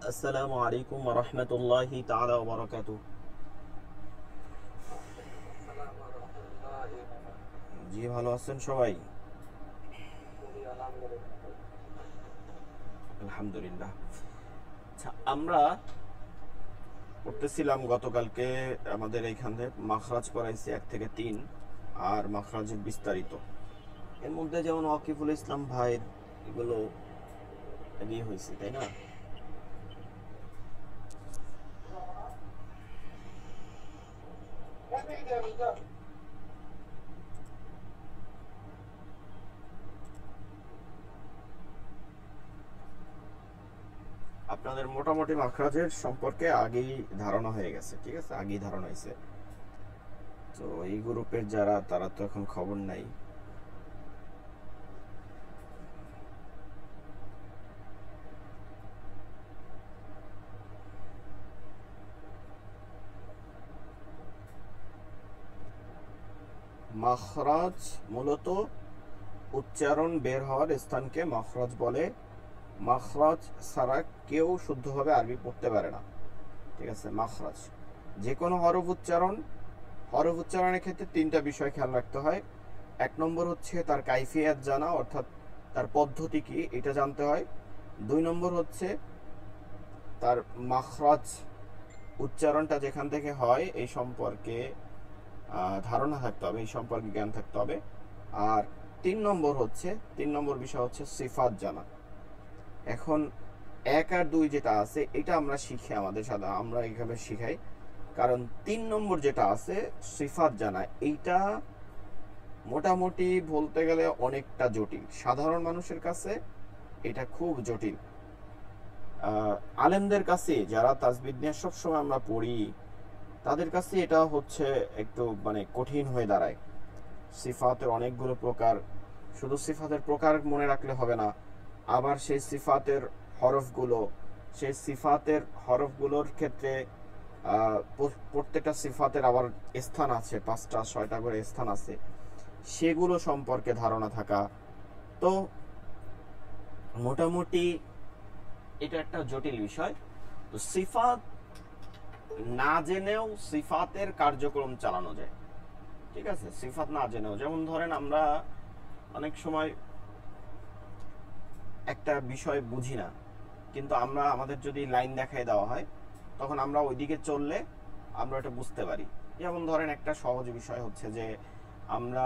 আসসালামু আলাইকুম ওয়া রাহমাতুল্লাহি তাআলা ওয়া বারাকাতুহু। জি, ভালো আছেন সবাই? আলহামদুলিল্লাহ। আচ্ছা, আমরা পড়তেছিলাম গতকালকে আমাদের এইখানে মাখরাজ পড়াইছি 1 থেকে 3 আর মাখরাজের বিস্তারিত। এর মধ্যে যেমন ওয়াকিফুল ইসলাম ভাইয়ের এগুলো এগিয়ে হয়েছে, তাই না? আপনাদের মোটামুটি মাখরাজের সম্পর্কে আগেই ধারণা হয়ে গেছে, ঠিক আছে, আগেই ধারণা হয়েছে। তো এই গ্রুপের যারা, তারা তো এখন খবর নাই। মাখরাজ মূলত উচ্চারণ বের হওয়ার স্থানকে মাখরাজ বলে। মাখরাজ ছাড়া কেউ শুদ্ধভাবে আরবি পড়তে পারে না, ঠিক আছে। মাখরাজ যে কোনো হরফ উচ্চারণের ক্ষেত্রে 3টা বিষয় খেয়াল রাখতে হয়। 1 নম্বর হচ্ছে তার কাইফিয়াত জানা, অর্থাৎ তার পদ্ধতি কি, এটা জানতে হয়। 2 নম্বর হচ্ছে তার মাখরাজ উচ্চারণটা যেখান থেকে হয় এই সম্পর্কে ধারণা থাকতে হবে, এই সম্পর্কে জ্ঞান থাকতে হবে। আর 3 নম্বর বিষয় হচ্ছে সিফাত জানা। এখন 1 আর 2 যেটা আছে এটা আমরা শিখি, আমাদের সাথে আমরা এইভাবে শিখাই, কারণ 3 নম্বর যেটা আছে সিফাত জানা, এইটা মোটামুটি বলতে গেলে অনেকটা জটিল। সাধারণ মানুষের কাছে এটা খুব জটিল। আলেমদের কাছে, যারা তাজবিদ নিয়ে সবসময় আমরা পড়ি, তাদের কাছে এটা হচ্ছে একটু কঠিন হয়ে দাঁড়ায়। সিফাতের অনেকগুলো প্রকার, শুধু সিফাতের প্রকার মনে রাখলে হবে না, আবার সেই সিফাতের হরফগুলোর ক্ষেত্রে প্রত্যেকটা সিফাতের আবার স্থান আছে, 5টা 6টা করে স্থান আছে, সেগুলো সম্পর্কে ধারণা থাকা। তো মোটামুটি এটা একটা জটিল বিষয়। তো সিফাত না জেনেও সিফাতের কার্যক্রম চালানো যায়, ঠিক আছে। সিফাত না জেনেও, যেমন ধরেন আমরা অনেক সময় একটা বিষয় বুঝি না, কিন্তু আমরা আমাদের যদি লাইন দেখায় দেওয়া হয়, তখন আমরা ওইদিকে চললে আমরা এটা বুঝতে পারি। যেমন ধরেন একটা সহজ বিষয় হচ্ছে যে আমরা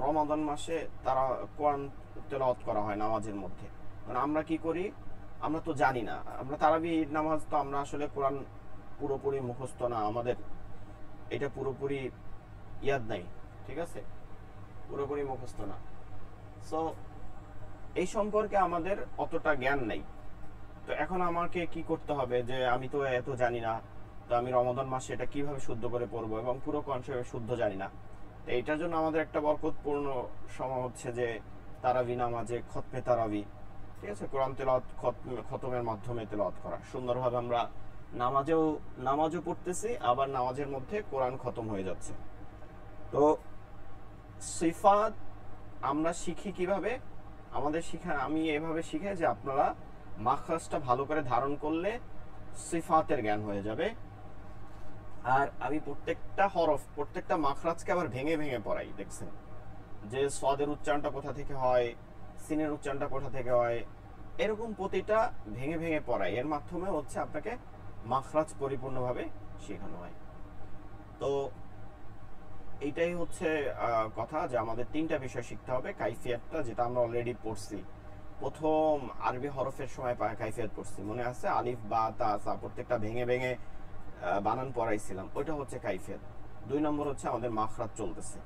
রমাদান মাসে তারা কোরআন তেলাওয়াত করা হয় নামাজের মধ্যে। মানে আমরা কি করি, আমরা তো জানি না, আমরা তারাবি নামাজ তো আমরা আসলে কোরআন পুরোপুরি মুখস্থ না, আমাদের এটা পুরোপুরি ইয়াদ নাই, ঠিক আছে, পুরোপুরি মুখস্থ না। সো এই সম্পর্কে আমাদের অতটা জ্ঞান নাই। তো এখন আমাকে কি করতে হবে, যে আমি তো এত জানি না, তো আমি রমাদান মাসে এটা কিভাবে শুদ্ধ করে পড়বো, এবং পুরো কনসেপ্ট শুদ্ধ জানি না। তো এইটার জন্য আমাদের একটা বরকতপূর্ণ সময় হচ্ছে যে তারাবি নামাজে খতমে তারাবি, ঠিক আছে, কোরআন তেলাওয়াত খতমের মাধ্যমে তেলাওয়াত করা সুন্দরভাবে। আমরা নামাজও পড়তেছি, আবার নামাজের মধ্যে কোরআন খতম হয়ে যাচ্ছে। তো সিফাত আমরা শিখি কিভাবে, আমি এভাবে শিখাই যে আপনারা মাখরাজটা ভালো করে ধারণ করলে সিফাতের জ্ঞান হয়ে যাবে। আর আমি প্রত্যেকটা মাখরাজকে আবার ভেঙে ভেঙে পড়াই, দেখছেন যে সদের উচ্চারণটা কোথা থেকে হয়, সিনের উচ্চারণটা কোথা থেকে হয়, এরকম প্রতিটা ভেঙে ভেঙে পড়াই। এর মাধ্যমে হচ্ছে আপনাকে মাখরাজ পরিপূর্ণভাবে শেখানো হয়। তো এইটাই হচ্ছে কথা, যে আমাদের 3টা বিষয় শিখতে হবে। কাইফিয়াতটা, যেটা আমরা অলরেডি পড়ছি, প্রথম আরবি হরফের সময় কাইফিয়াত পড়ছি, মনে আছে, আলিফ বা তা সা প্রত্যেকটা ভেঙে ভেঙে বানান পড়াইছিলাম, ওইটা হচ্ছে কাইফিয়াত। 2 নম্বর হচ্ছে আমাদের মাখরাজ চলতেছে।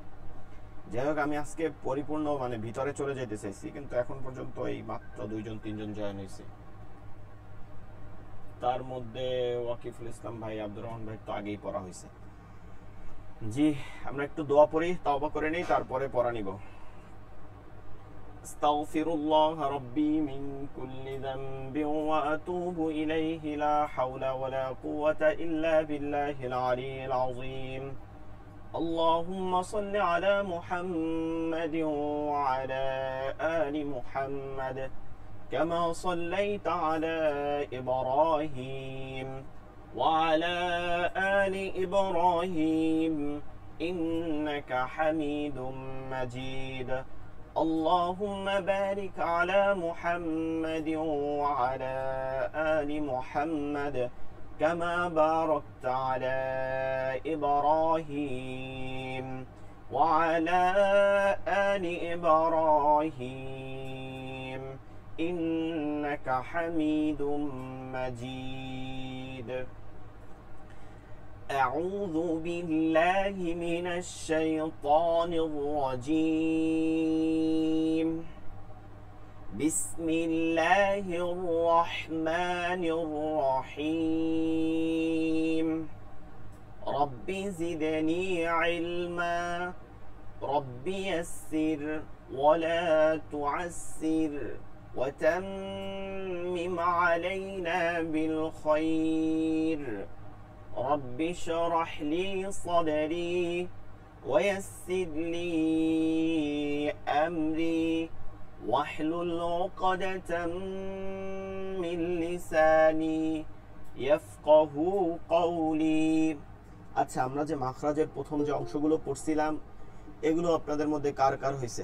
যাই হোক, আমি আজকে পরিপূর্ণ ভিতরে চলে যেতে চাইছি, কিন্তু এখন পর্যন্ত এই মাত্র 2-3 জন জয়েন হয়েছে। তার মধ্যে ওয়াকিফুল ইসলাম ভাই, আব্দুর রহমান ভাই তো আগেই পড়া হয়েছে। জি, আমরা একটু দোয়া পড়ি, তওবা করে নেই, তারপরে পড়া নিব। আস্তাগফিরুল্লাহ রাব্বি মিন কুল্লি যামবিন ওয়া আতুবু ইলাইহি লা হাওলা ওয়ালা কুওয়াতা ইল্লা বিল্লাহিল আলিয়্যিল আযীম। আল্লাহুম্মা সাল্লি আলা মুহাম্মাদিন ওয়া আলা আলি মুহাম্মাদ كما صليت على إبراهيم وعلى آل إبراهيم إنك حميد مجيد اللهم بارك على محمد وعلى آل محمد كما باركت على إبراهيم وعلى آل إبراهيم إنك حميد مجيد أعوذ بالله من الشيطان الرجيم بسم الله الرحمن الرحيم رب زدني علما رب يسر ولا تعسر وتمم علينا بالخير رب اشرح لي صدري ويسر لي أمري واحلل عقدة من لساني يفقه قولي আচ্ছা আমরা যে মাখরাজের প্রথম যে অংশগুলো পড়ছিলাম এগুলো আপনাদের মধ্যে কার কার হইছে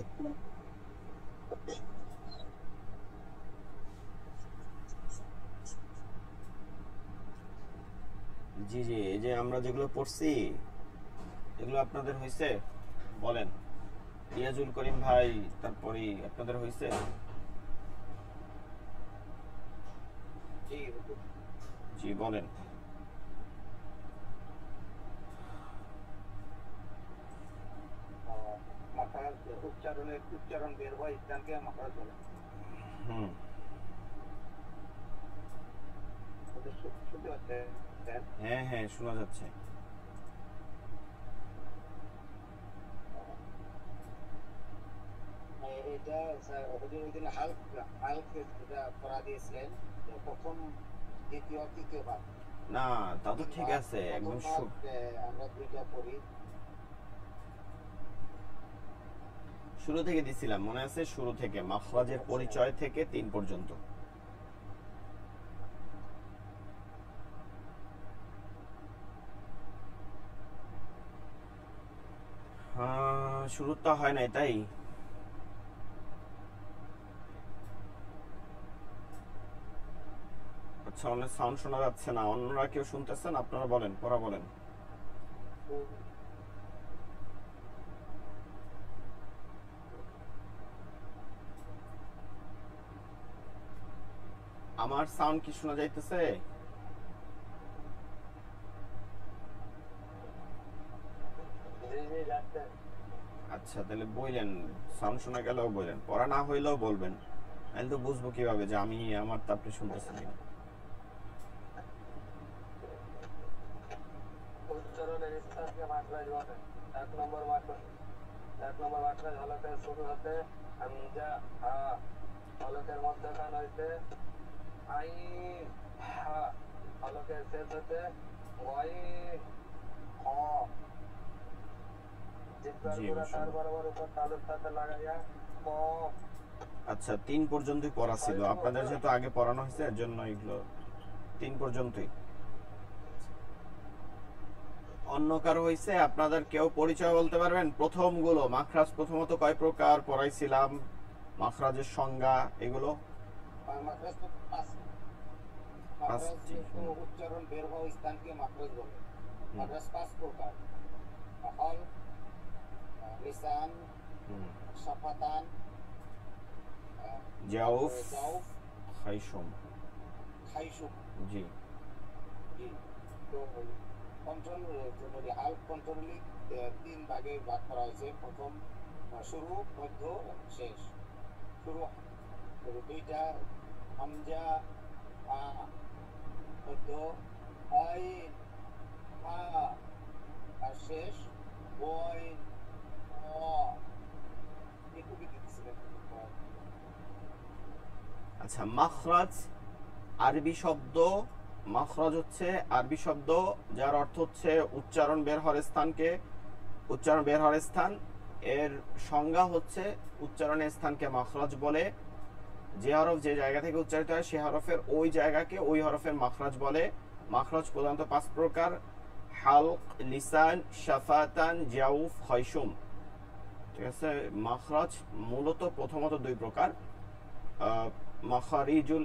জি জি এই যে আমরা যেগুলো পড়ছি এগুলো আপনাদের হইছে বলেন রিয়াজুল করিম ভাই তারপরে আপনাদের হইছে জি বলেন মাখরাজ উচ্চারণ বের হয় স্থানকে মাখরাজ বলে শুনতে পাচ্ছে হ্যাঁ হ্যাঁ শোনা যাচ্ছে এটা স্যার হুজুর ওইদিন হালক যেটা পড়া দিয়েছিলেন প্রথম দ্বিতীয় তৃতীয় ভাগ না তা তো ঠিক আছে একদম আমরা দুইটা পড়ি শুরু থেকে দিছিলাম মনে আছে শুরু থেকে মাখরাজের পরিচয় থেকে 3 পর্যন্ত হ্যাঁ শুরুটা হয় নাই তাই আচ্ছা অনেক সাউন্ড শোনা যাচ্ছে না অন্যরা কেউ শুনতেছেন আপনারা বলেন পড়া বলেন আমার সাউন্ড কি শোনা যাইতেছে আচ্ছা তাহলে বললেন সাউন্ড শোনা গেলেও বললেন পড়া না হইলেও বলবেন আমি তো বুঝবো কিভাবে যে আমি আমার তা আপনি শুনতেছেন কিনা উচ্চারণের স্থানকে মাখরাজ বলে এক নম্বর মাখরাজ হলকের শুরু হতে হামজা হা হলকের মধ্যখান হইতে আইন হা হলকের শেষ হতে গয়ন খ জিহ্বার পুরা তার বরাবর উপর তালুর সাথে লাগাইয়া ক আচ্ছা 3 পর্যন্তই পড়া ছিল আপনাদের যেহেতু আগে পড়ানো হয়েছে এর জন্য এগুলো 3 পর্যন্তই অন্য কারো হইছে আপনাদের কেউ পরিচয় বলতে পারবেন প্রথমগুলো মাখরাজ প্রথমত কয় প্রকার পড়াইছিলাম মাখরাজের সংজ্ঞা এগুলো মাখরাজ তো মাখরাজ উচ্চারণ বের হওয়া স্থানকে মাখরাজ বলে মাখরাজ 5 প্রকার হল লিসান শাফাতান জাউফ খাইশুম জি তো কন্ট্রোল যদি হাল কন্ট্রোলি 3 ভাগে ভাগ করা হয়েছে প্রথম শুরু মধ্য শেষ শুরু দুইটা হামজা আ মধ্য আইন আ আর শেষ বয় একটু কি দিচ্ছিলেন আচ্ছা মাখরাজ আরবি শব্দ মাখরাজ হচ্ছে আরবি শব্দ যার অর্থ হচ্ছে উচ্চারণ বের হওয়ার স্থানকে উচ্চারণ বের হওয়ার স্থান এর সংজ্ঞা হচ্ছে উচ্চারণের স্থানকে মাখরাজ বলে যে হরফ যে জায়গা থেকে উচ্চারিত হয় সে হরফের ওই জায়গাকে ওই হরফের মাখরাজ বলে। মাখরাজ প্রধানত 5 প্রকার: হালক, লিসান, শাফাতান, জাউফ, খয়শুম। ঠিক আছে, মাখরাজ মূলত প্রথমত 2 প্রকার। মাখারিজুল,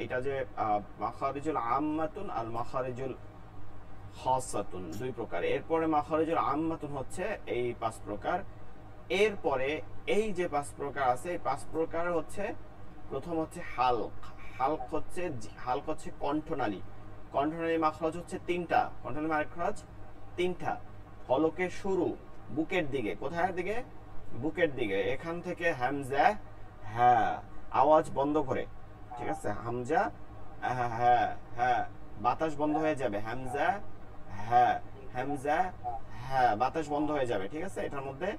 এটা যে মাখারিজুল আম্মাতুন আর মাখারিজুল খাসাতুন, 2 প্রকার। এরপরে মাখারিজুল আম্মাতুন হচ্ছে এই 5 প্রকার। এরপরে এই যে 5 প্রকার আছে, এই 5 প্রকার হচ্ছে, প্রথম হচ্ছে হালক। হালক হচ্ছে কণ্ঠনালী। কণ্ঠনালী মাখরাজ হচ্ছে 3টা। কণ্ঠনালী মাখরাজ 3টা। হলকের শুরু বুকের দিকে। কোথায় দিকে? বুকের দিকে। এখান থেকে হামজা হ্যাঁ আওয়াজ বন্ধ করে, ঠিক আছে, হামজা হ্যাঁ হ্যাঁ হ্যাঁ, বাতাস বন্ধ হয়ে যাবে। হামজা হ্যাঁ, হামজা হ্যাঁ, বাতাস বন্ধ হয়ে যাবে। ঠিক আছে, এটার মধ্যে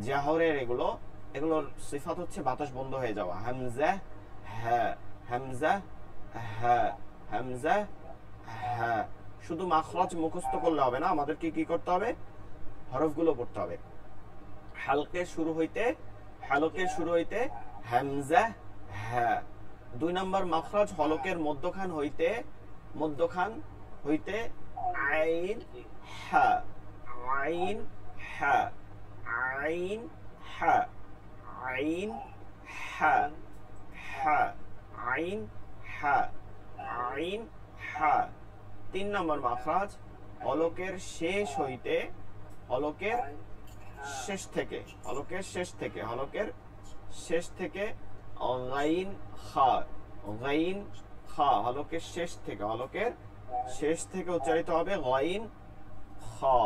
জাহরের এগুলোর সিফাত হচ্ছে বাতাস বন্ধ হয়ে যাওয়া। হামজা হ্যাঁ, হামজা হ্যাঁ, হামজা হ্যাঁ। শুধু মাখরাজ মুখস্থ করলে হবে না, আমাদেরকে কি করতে হবে? হরফগুলো পড়তে হবে। হালকের শুরু হইতে হামজা হ্যাঁ। 2 নম্বর মাখরাজ হলকের মধ্যখান হইতে আইন হ্যাঁ, আইন হ্যাঁ, আইন হ্যাঁ, আইন হ্যাঁ, হ্যাঁ, আইন হ্যাঁ, আইন হ্যাঁ। 3 নম্বর মাখরাজ হলকের শেষ হইতে, হলকের শেষ থেকে গাইন খা, গাইন খা, হলকের শেষ থেকে উচ্চারিত হবে গাইন খা,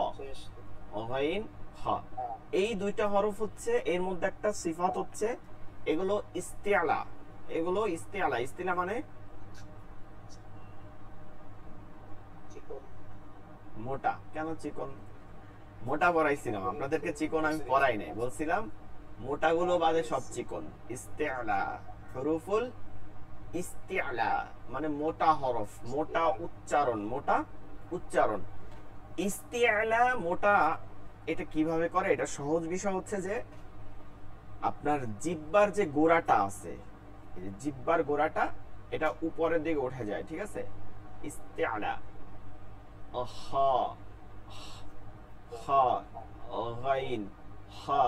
গাইন খা। এই 2টা হরফ হচ্ছে, এর মধ্যে একটা সিফাত হচ্ছে, এগুলো ইস্তিআলা। ইস্তিআলা মানে মোটা। কেন চিকন? মোটা পড়াইছিলাম আপনাদেরকে, চিকন আমি পড়াই নাই, বলছিলাম মোটাগুলো বাদে সব চিকন। ইস্তিআলা, হুরুফুল ইস্তিআলা মানে মোটা হরফ, মোটা উচ্চারণ। ইস্তিআলা মোটা, এটা কিভাবে করে? এটা সহজ বিষয় হচ্ছে যে আপনার জিহ্বার যে গোড়াটা আছে, জিহ্বার গোড়াটা এটা উপরের দিকে উঠে যায়। ঠিক আছে, ইস্তিআলা। হা হা, গাইন হা,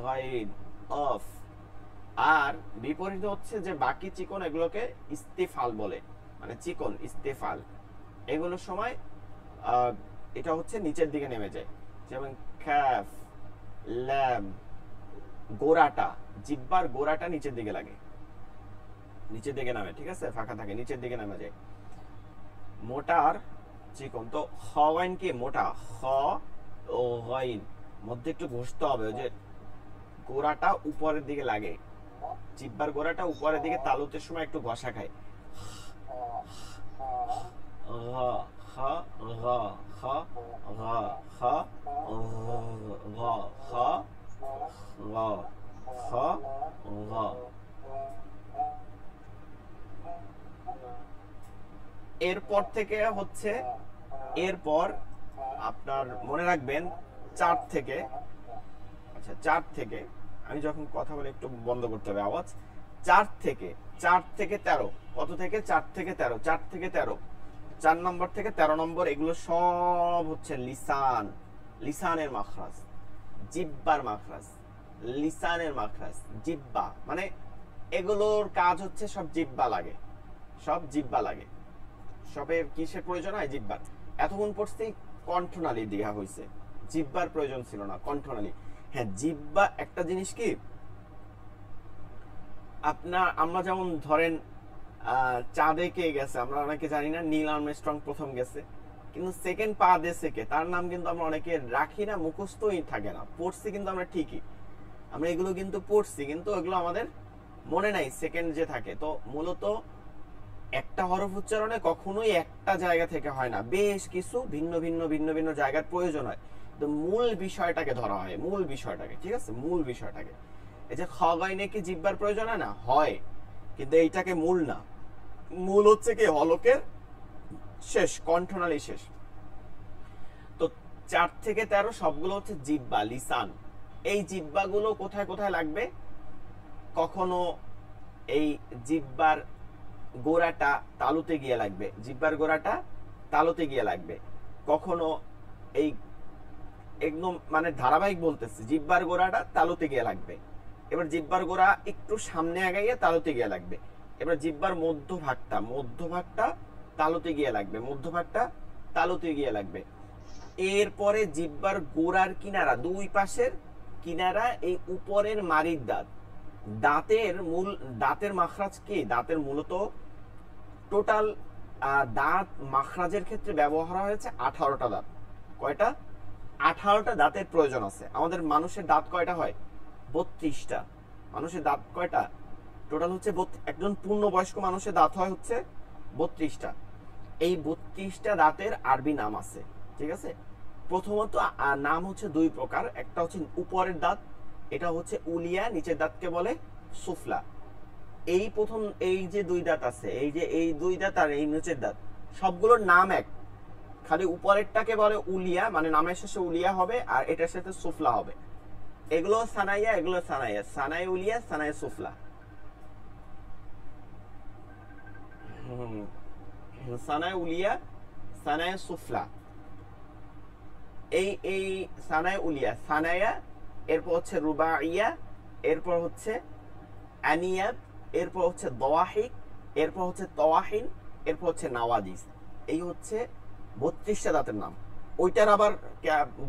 গাইন অফ। আর বিপরীত হচ্ছে যে বাকি চিকন, এগুলোকে ইস্তিফাল বলে, মানে চিকন ইস্তিফাল। এগুলোর সময় এটা হচ্ছে নিচের দিকে নেমে যায়। যেমন কাফ, লাম, গোড়াটা, জিহ্বার গোড়াটা নিচের দিকে লাগে, নিচের দিকে নামে। ঠিক আছে, ফাঁকা থাকে, নিচের দিকে নামে যায়। মোটার চিকন তো গাইন কি মোটা, খ ও গাইন মধ্যে একটু ঘষতে হবে, ওই যে গোড়াটা উপরের দিকে লাগে, জিহ্বার গোড়াটা উপরের দিকে তালুতের সময় একটু ঘষা খায়। এরপর থেকে হচ্ছে, এরপর আপনার মনে রাখবেন 4 থেকে, আচ্ছা 4 থেকে, আমি যখন কথা বলি একটু বন্ধ করতে হবে আওয়াজ। 4 থেকে 13, কত থেকে? 4 থেকে 13, 4 থেকে 13, 4 নম্বর থেকে 13 নম্বর, এগুলো সব হচ্ছে লিসানের মাখরাজ, জিহ্বার মাখরাজ, লিসানের মাখরাজ, জিহ্বা মানে এগুলোর কাজ হচ্ছে সব জিহ্বা লাগে, সবের কিসের প্রয়োজন হয়? জিহ্বার। এতক্ষণ পড়ছি কণ্ঠনালী দেয়া হয়েছে, জিহ্বার প্রয়োজন ছিল না, কণ্ঠনালী। হ্যাঁ, জিহ্বা একটা জিনিস কি, আমরা যেমন ধরেন চাঁদে কে গেছে আমরা অনেকে জানি না, নীল আর্মস্ট্রং প্রথম গেছে, কিন্তু সেকেন্ড পা দিয়েছে কে, তার নাম কিন্তু আমরা অনেকে রাখি না, মুখস্থই থাকে না। পড়ছি কিন্তু আমরা ঠিকই, আমরা এগুলো কিন্তু পড়ছি, কিন্তু এগুলো আমাদের মনে নাই সেকেন্ড যে থাকে। তো মূলত একটা হরফ উচ্চারণে কখনোই একটা জায়গা থেকে হয় না, বেশ কিছু ভিন্ন ভিন্ন জায়গার প্রয়োজন হয়। তো মূল বিষয়টাকে ধরা হয়, মূল বিষয়টাকে, ঠিক আছে, মূল বিষয়টাকে। এই যে খ গাইনে কি জিহ্বার প্রয়োজন হয় না? হয়, কিন্তু এইটাকে মূল না। মূল হচ্ছে কি হলকের শেষ, কণ্ঠনালী শেষ। তো 4 থেকে 13 সবগুলো হচ্ছে জিহ্বা, লিসান। এই জিহ্বাগুলো কোথায় কোথায় লাগবে? কখনো এই জিহ্বার গোড়াটা তালুতে গিয়ে লাগবে, জিহ্বার গোড়াটা তালুতে গিয়ে লাগবে। কখনো এই একদম মানে ধারাবাহিক বলতেছি, জিহ্বার গোড়াটা তালুতে গিয়ে লাগবে। এবার জিহ্বার গোড়া একটু সামনে আগাইয়ে তালুতে গিয়ে লাগবে। এবার জিহ্বার মধ্যভাগটা তালুতে গিয়ে লাগবে, মধ্যভাগটা তালুতে গিয়ে লাগবে। এরপরে জিহ্বার গোড়ার কিনারা, দুই পাশের কিনারা, এই উপরের মাড়ির দাঁত, দাঁতের মাখরাজ কি, দাঁতের মূলত টোটাল দাঁত মাখরাজের ক্ষেত্রে ব্যবহার হয়েছে 18টা দাঁত। কয়টা? 18টা দাঁতের প্রয়োজন আছে। আমাদের মানুষের দাঁত কয়টা হয়? 32টা। মানুষের দাঁত কয়টা টোটাল হচ্ছে? একজন পূর্ণবয়স্ক মানুষের দাঁত হয় হচ্ছে 32টা। এই 32টা দাঁতের আরবি নাম আছে, ঠিক আছে? প্রথমত নাম হচ্ছে দুই প্রকার, একটা হচ্ছে উপরের দাঁত, এটা হচ্ছে উলিয়া, নিচের দাঁতকে বলে সুফলা। এই প্রথম এই যে দুই দাঁত আছে, এই যে এই দুই দাঁত আর এই নিচের দাঁত, সবগুলোর নাম এক, খালি উপরেরটাকে বলে উলিয়া, মানে নামের শেষে উলিয়া হবে আর এটার সাথে সুফলা হবে। এগুলো সানাইয়া, এগুলো সানাইয়া, সানাই উলিয়া, সানাই সুফলা। সানাই উলিয়া, সানাই সুফলা। এই সানাই উলিয়া, সানায়া, এরপর হচ্ছে রুবাইয়া, এরপর হচ্ছে আনিয়াব, এরপর হচ্ছে দওয়াহিক, এরপর হচ্ছে তওয়াহিন, এরপর হচ্ছে নাওয়াজিস। এই হচ্ছে 32টা দাঁতের নাম। ওইটার আবার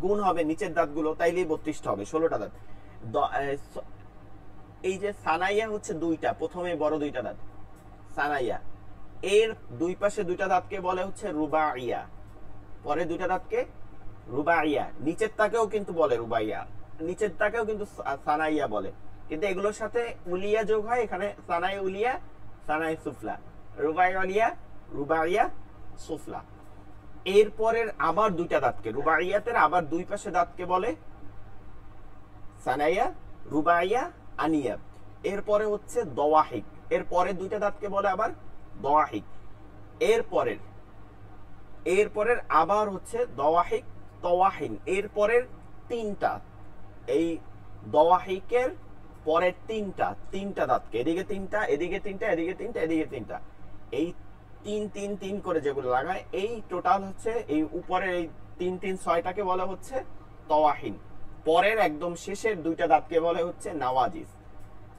গুণ হবে নিচের দাঁতগুলো, তাইলেই 32টা হবে, 16টা দাঁত। এই যে সানাইয়া হচ্ছে দুইটা, প্রথমে বড় দুইটা দাঁত সানাইয়া, এর দুই পাশে দুইটা দাঁতকে বলে হচ্ছে রুবাইয়া, পরে দুইটা দাঁতকে রুবাইয়া। নিচের তাকেও কিন্তু বলে রুবাইয়া, নিচের তাকেও কিন্তু সানাইয়া বলে, কিন্তু এগুলোর সাথে উলিয়া যোগ হয়, এখানে সানাই উলিয়া, সানাই সুফলা, রুবাই উলিয়া, রুবাইয়া, সুফলা। এরপরের আবার দুইটা দাঁতকে, রুবাইয়াতের আবার দুই পাশে দাঁতকে বলে সানাইয়া, রুবাইয়া, আনিয়া। এরপরে হচ্ছে দওয়াহিক, এরপরে দুইটা দাঁতকে বলে আবার দওয়াহিক। এরপরের আবার হচ্ছে দওয়াহিক, তওয়াহিন। এরপরের তিনটা, এই দওয়াহিকের পরের তিনটা দাঁতকে, এদিকে তিনটা, এদিকে তিনটা, এদিকে তিনটা, এদিকে তিনটা, এই তিন তিন তিন করে যেগুলো লাগায়, এই টোটাল হচ্ছে এই উপরের এই 3 3 6টাকে বলা হচ্ছে তওয়াহিন। পরের একদম শেষের দুইটা দাঁতকে বলে হচ্ছে নাওয়াজিস,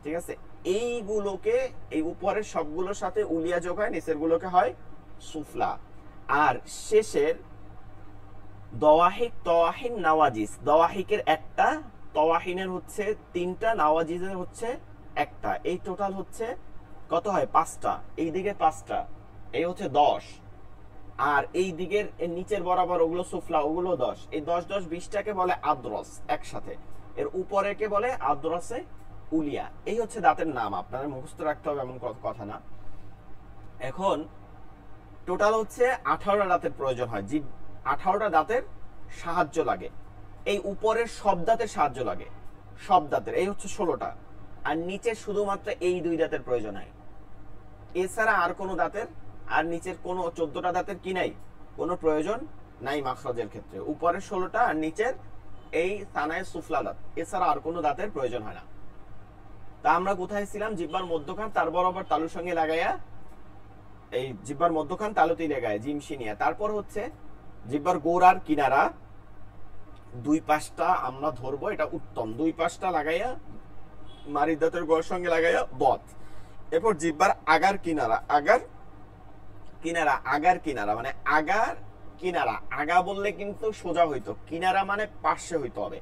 ঠিক আছে? এইগুলোকে, এই উপরের সবগুলোর সাথে উলিয়া যোগ হয়, নিচের গুলোকে হয় সুফলা। আর শেষের দওয়াহিক, তওয়াহিন, নাওয়াজিস, দওয়াহিকের একটা, তওয়াহিনের হচ্ছে 3টা, নাওয়াজিসের হচ্ছে একটা। এই টোটাল হচ্ছে কত হয়? 5টা। এই দিকে 5টা, এই হচ্ছে 10। আর এই দিকের নিচের বরাবর ওগুলো সুফলা, ওগুলো 10। এই 10 10 20টাকে বলে আদ্রস একসাথে। এর উপরেকে বলে আদ্রসে উলিয়া। এই হচ্ছে দাঁতের নাম, আপনাদের মুখস্থ রাখতে হবে এমন কথা না। এখন টোটাল হচ্ছে 18টা দাঁতের প্রয়োজন হয়, 18টা দাঁতের সাহায্য লাগে। এই উপরের সব দাঁতের সাহায্য লাগে, সব দাঁতের, এই হচ্ছে 16টা। আর নিচে শুধুমাত্র এই দুই দাঁতের প্রয়োজন হয়, এছাড়া আর কোনো দাঁতের, আর নিচের কোনো 14টা দাঁতের কি নাই, কোনো প্রয়োজন নাই মাখরাজের ক্ষেত্রে। উপরের 16টা আর নিচের এই সানায় সুফলা দাঁত, এছাড়া আর কোনো দাঁতের প্রয়োজন হয় না। তা আমরা কোথায় ছিলাম? জিহ্বার মধ্যখান তার বরাবর তালুর সঙ্গে লাগাইয়া, এই জিহ্বার মধ্যখান তালুতেই লাগায় জিমশিনিয়া। তারপর হচ্ছে জিহ্বার গোড়ার কিনারা, দুই পাশটা আমরা ধরবো, এটা উত্তম, দুই পাশটা লাগাইয়া মারির দাঁতের গোড়ার সঙ্গে লাগাইয়া বত। এরপর জিহ্বার আগার কিনারা, আগার কিনারা মানে আগার কিনারা, আগা বললে কিন্তু সোজা হইতো, কিনারা মানে পাশে হইতে হবে।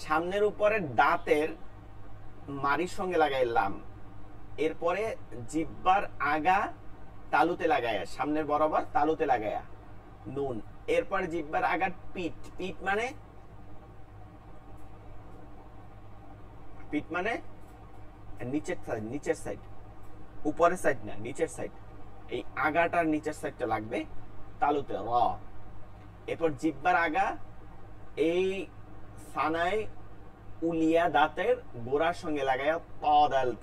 সামনের উপরের দাঁতের মারির সঙ্গে লাগাইলাম, এরপরে জিহ্বার আগা তালুতে লাগাইয়া, সামনের বরাবর তালুতে লাগাইয়া নুন। এরপরে জিহ্বার আগার পিঠ, পিঠ মানে নিচের সাইড, উপরের সাইড না, নিচের সাইড। এই আগাটার নিচের সাইডটা লাগবে তালুতে, র। এরপর জিহ্বার আগা এই সানাই উলিয়া দাঁতের গোড়ার সঙ্গে লাগায়